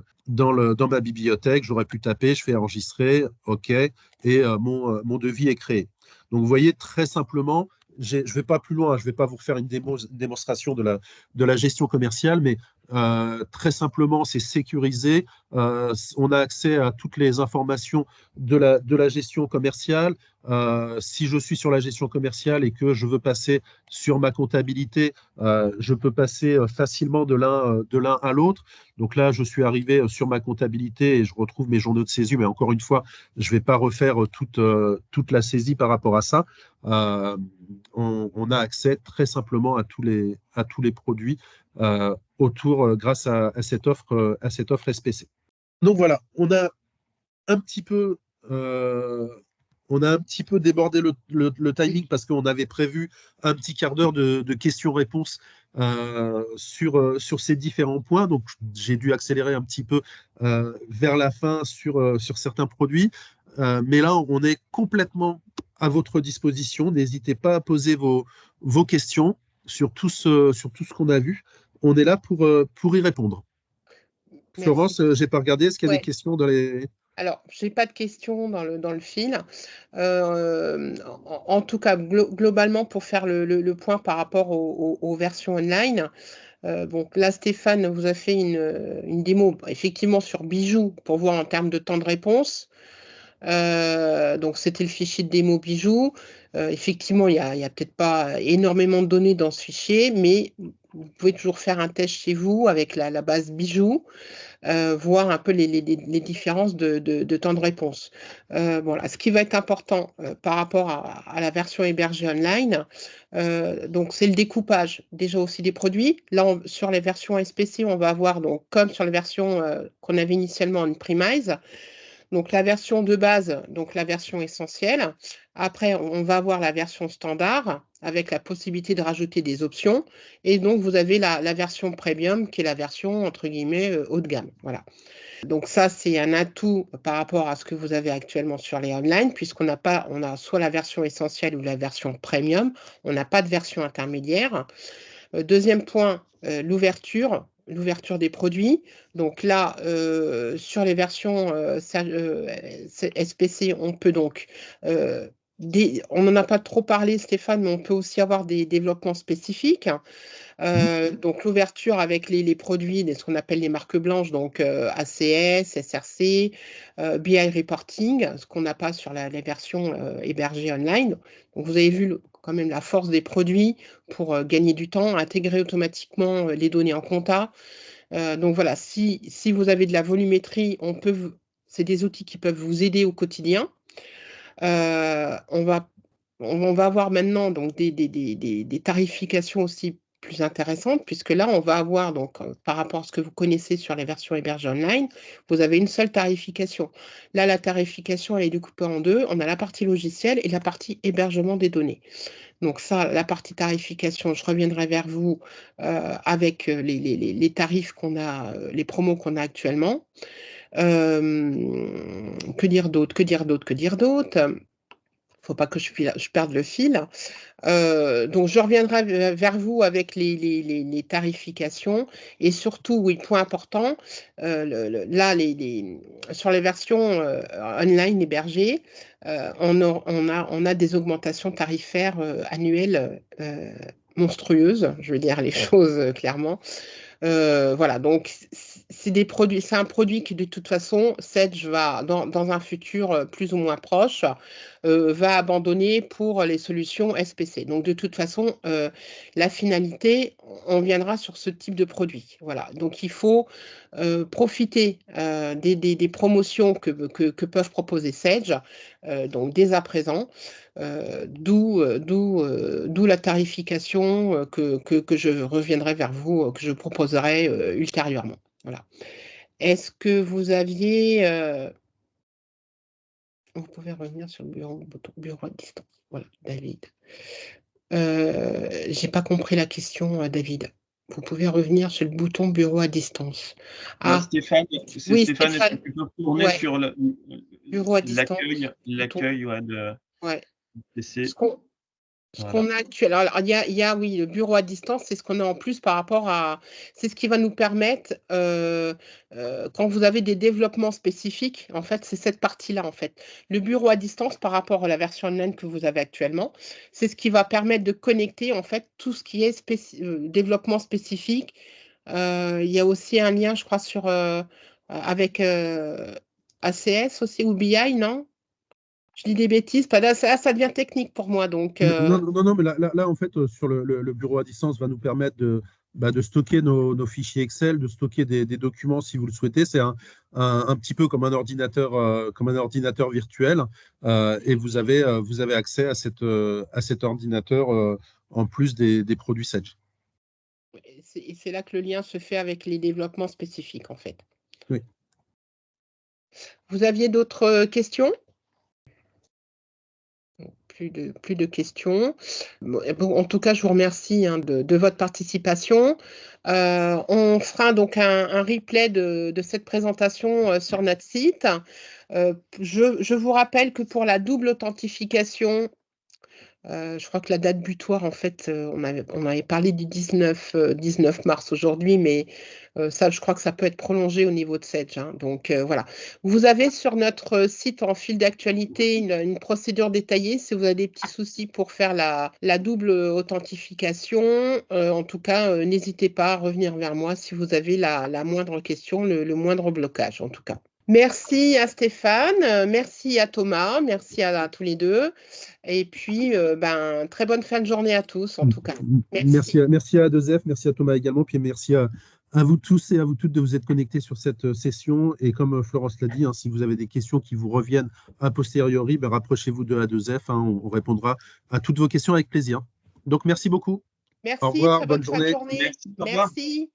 Speaker 2: ma bibliothèque. J'aurais pu taper, je fais enregistrer, OK. Et mon devis est créé. Donc, vous voyez, très simplement, je ne vais pas plus loin, je ne vais pas vous refaire une démonstration de la gestion commerciale, mais très simplement, c'est sécurisé. On a accès à toutes les informations de la gestion commerciale. Si je suis sur la gestion commerciale et que je veux passer sur ma comptabilité, je peux passer facilement de l'un à l'autre. Donc là, je suis arrivé sur ma comptabilité et je retrouve mes journaux de saisie. Mais encore une fois, je ne vais pas refaire toute la saisie par rapport à ça. On a accès très simplement à tous les produits autour grâce à cette offre SPC. Donc voilà, un petit peu, on a un petit peu débordé le timing parce qu'on avait prévu un petit quart d'heure de questions-réponses sur ces différents points. Donc j'ai dû accélérer un petit peu vers la fin sur certains produits. Mais là, on est complètement à votre disposition. N'hésitez pas à poser vos questions sur tout ce qu'on a vu. On est là pour y répondre. Florence,
Speaker 1: Merci.
Speaker 2: j'ai pas regardé. Est-ce qu'il y a des
Speaker 1: Ouais.
Speaker 2: questions dans les…
Speaker 1: Alors, je n'ai pas de questions dans le fil. En tout cas, globalement, pour faire le point par rapport aux versions online, donc là, Stéphane vous a fait une démo, effectivement, sur Bijoux, pour voir en termes de temps de réponse. Donc, c'était le fichier de démo Bijoux. Effectivement, il y a peut-être pas énormément de données dans ce fichier, mais vous pouvez toujours faire un test chez vous avec la base Bijoux. Voir un peu les différences de temps de réponse. Voilà. Ce qui va être important par rapport à la version hébergée online, donc c'est le découpage déjà aussi des produits. Là, sur les versions SPC, on va avoir, donc, comme sur les versions qu'on avait initialement en premise, donc la version de base, donc la version essentielle. Après, on va avoir la version standard avec la possibilité de rajouter des options. Et donc, vous avez la version premium qui est la version, entre guillemets, haut de gamme. Voilà. Donc ça, c'est un atout par rapport à ce que vous avez actuellement sur les online, puisqu'on n'a pas, on a soit la version essentielle ou la version premium. On n'a pas de version intermédiaire. Deuxième point, l'ouverture des produits. Donc là, sur les versions SPC, on peut donc, on n'en a pas trop parlé, Stéphane, mais on peut aussi avoir des développements spécifiques. Donc l'ouverture avec les produits, ce qu'on appelle les marques blanches, donc ACS, SRC, BI Reporting, ce qu'on n'a pas sur les versions hébergées online. Donc vous avez vu quand même la force des produits pour gagner du temps, intégrer automatiquement les données en compta. Donc voilà, si vous avez de la volumétrie, c'est des outils qui peuvent vous aider au quotidien. On va avoir maintenant donc des tarifications aussi plus intéressantes, puisque là, on va avoir, donc, par rapport à ce que vous connaissez sur les versions hébergées online, vous avez une seule tarification. Là, la tarification, elle est découpée en deux. On a la partie logicielle et la partie hébergement des données. Donc ça, la partie tarification, je reviendrai vers vous avec les tarifs qu'on a, les promos qu'on a actuellement. Que dire d'autre? Faut pas que je perde le fil. Donc, je reviendrai vers vous avec les tarifications et surtout, oui, point important, là, sur les versions online hébergées, on a des augmentations tarifaires annuelles monstrueuses, je veux dire les choses clairement. Voilà, donc c'est un produit qui de toute façon, Sedge va, dans un futur plus ou moins proche, va abandonner pour les solutions SPC. Donc de toute façon, la finalité, on viendra sur ce type de produit. Voilà, donc il faut profiter des promotions que peuvent proposer Sedge, donc dès à présent. D'où la tarification que je reviendrai vers vous, que je proposerai ultérieurement. Voilà. Est-ce que vous aviez Vous pouvez revenir sur le bouton bureau à distance. Voilà, David. J'ai pas compris la question, David. Vous pouvez revenir sur le bouton bureau à distance.
Speaker 3: Non,
Speaker 1: Ah,
Speaker 3: Stéphane, c'est
Speaker 1: oui,
Speaker 3: Stéphane, est-ce que
Speaker 1: Stéphane.
Speaker 3: tu peux retourner
Speaker 1: Ouais,
Speaker 3: sur
Speaker 1: bureau à distance.
Speaker 3: l'accueil ouais, de
Speaker 1: Ouais.
Speaker 3: PC?
Speaker 1: Ce
Speaker 3: Voilà.
Speaker 1: qu'on a actuellement, alors il y a, oui, le bureau à distance, c'est ce qu'on a en plus par rapport à, c'est ce qui va nous permettre, quand vous avez des développements spécifiques, en fait, c'est cette partie-là, en fait. Le bureau à distance par rapport à la version online que vous avez actuellement, c'est ce qui va permettre de connecter, en fait, tout ce qui est développement spécifique. Il y a aussi un lien, je crois, avec ACS aussi, ou BI, non? Je dis des bêtises, pas là, ça devient technique pour moi, donc
Speaker 2: Non, mais là, en fait, sur le bureau à distance va nous permettre de stocker nos fichiers Excel, de stocker des documents si vous le souhaitez. C'est un petit peu comme un ordinateur virtuel. Et vous avez accès à cet ordinateur en plus des produits Sage.
Speaker 1: et c'est là que le lien se fait avec les développements spécifiques, en fait.
Speaker 2: Oui.
Speaker 1: Vous aviez d'autres questions? Plus de questions. Bon, en tout cas, je vous remercie de votre participation. On fera donc un replay de cette présentation sur notre site. Je vous rappelle que pour la double authentification, je crois que la date butoir, en fait, on avait parlé du 19 mars aujourd'hui, mais ça, je crois que ça peut être prolongé au niveau de Sage, hein. Donc, voilà. Vous avez sur notre site en fil d'actualité une procédure détaillée si vous avez des petits soucis pour faire la double authentification. En tout cas, n'hésitez pas à revenir vers moi si vous avez la moindre question, le moindre blocage, en tout cas. Merci à Stéphane, merci à Thomas, merci à tous les deux. Et puis, très bonne fin de journée à tous, en tout cas. Merci.
Speaker 2: Merci à A2F, merci à Thomas également, puis merci à vous tous et à vous toutes de vous être connectés sur cette session. Et comme Florence l'a dit, hein, si vous avez des questions qui vous reviennent a posteriori, rapprochez-vous de A2F. Hein, on répondra à toutes vos questions avec plaisir. Donc, merci beaucoup.
Speaker 1: Merci,
Speaker 2: Au revoir,
Speaker 1: très
Speaker 2: bonne
Speaker 1: bonne fin de
Speaker 2: journée.
Speaker 1: journée.
Speaker 3: Merci, au revoir.
Speaker 1: Merci.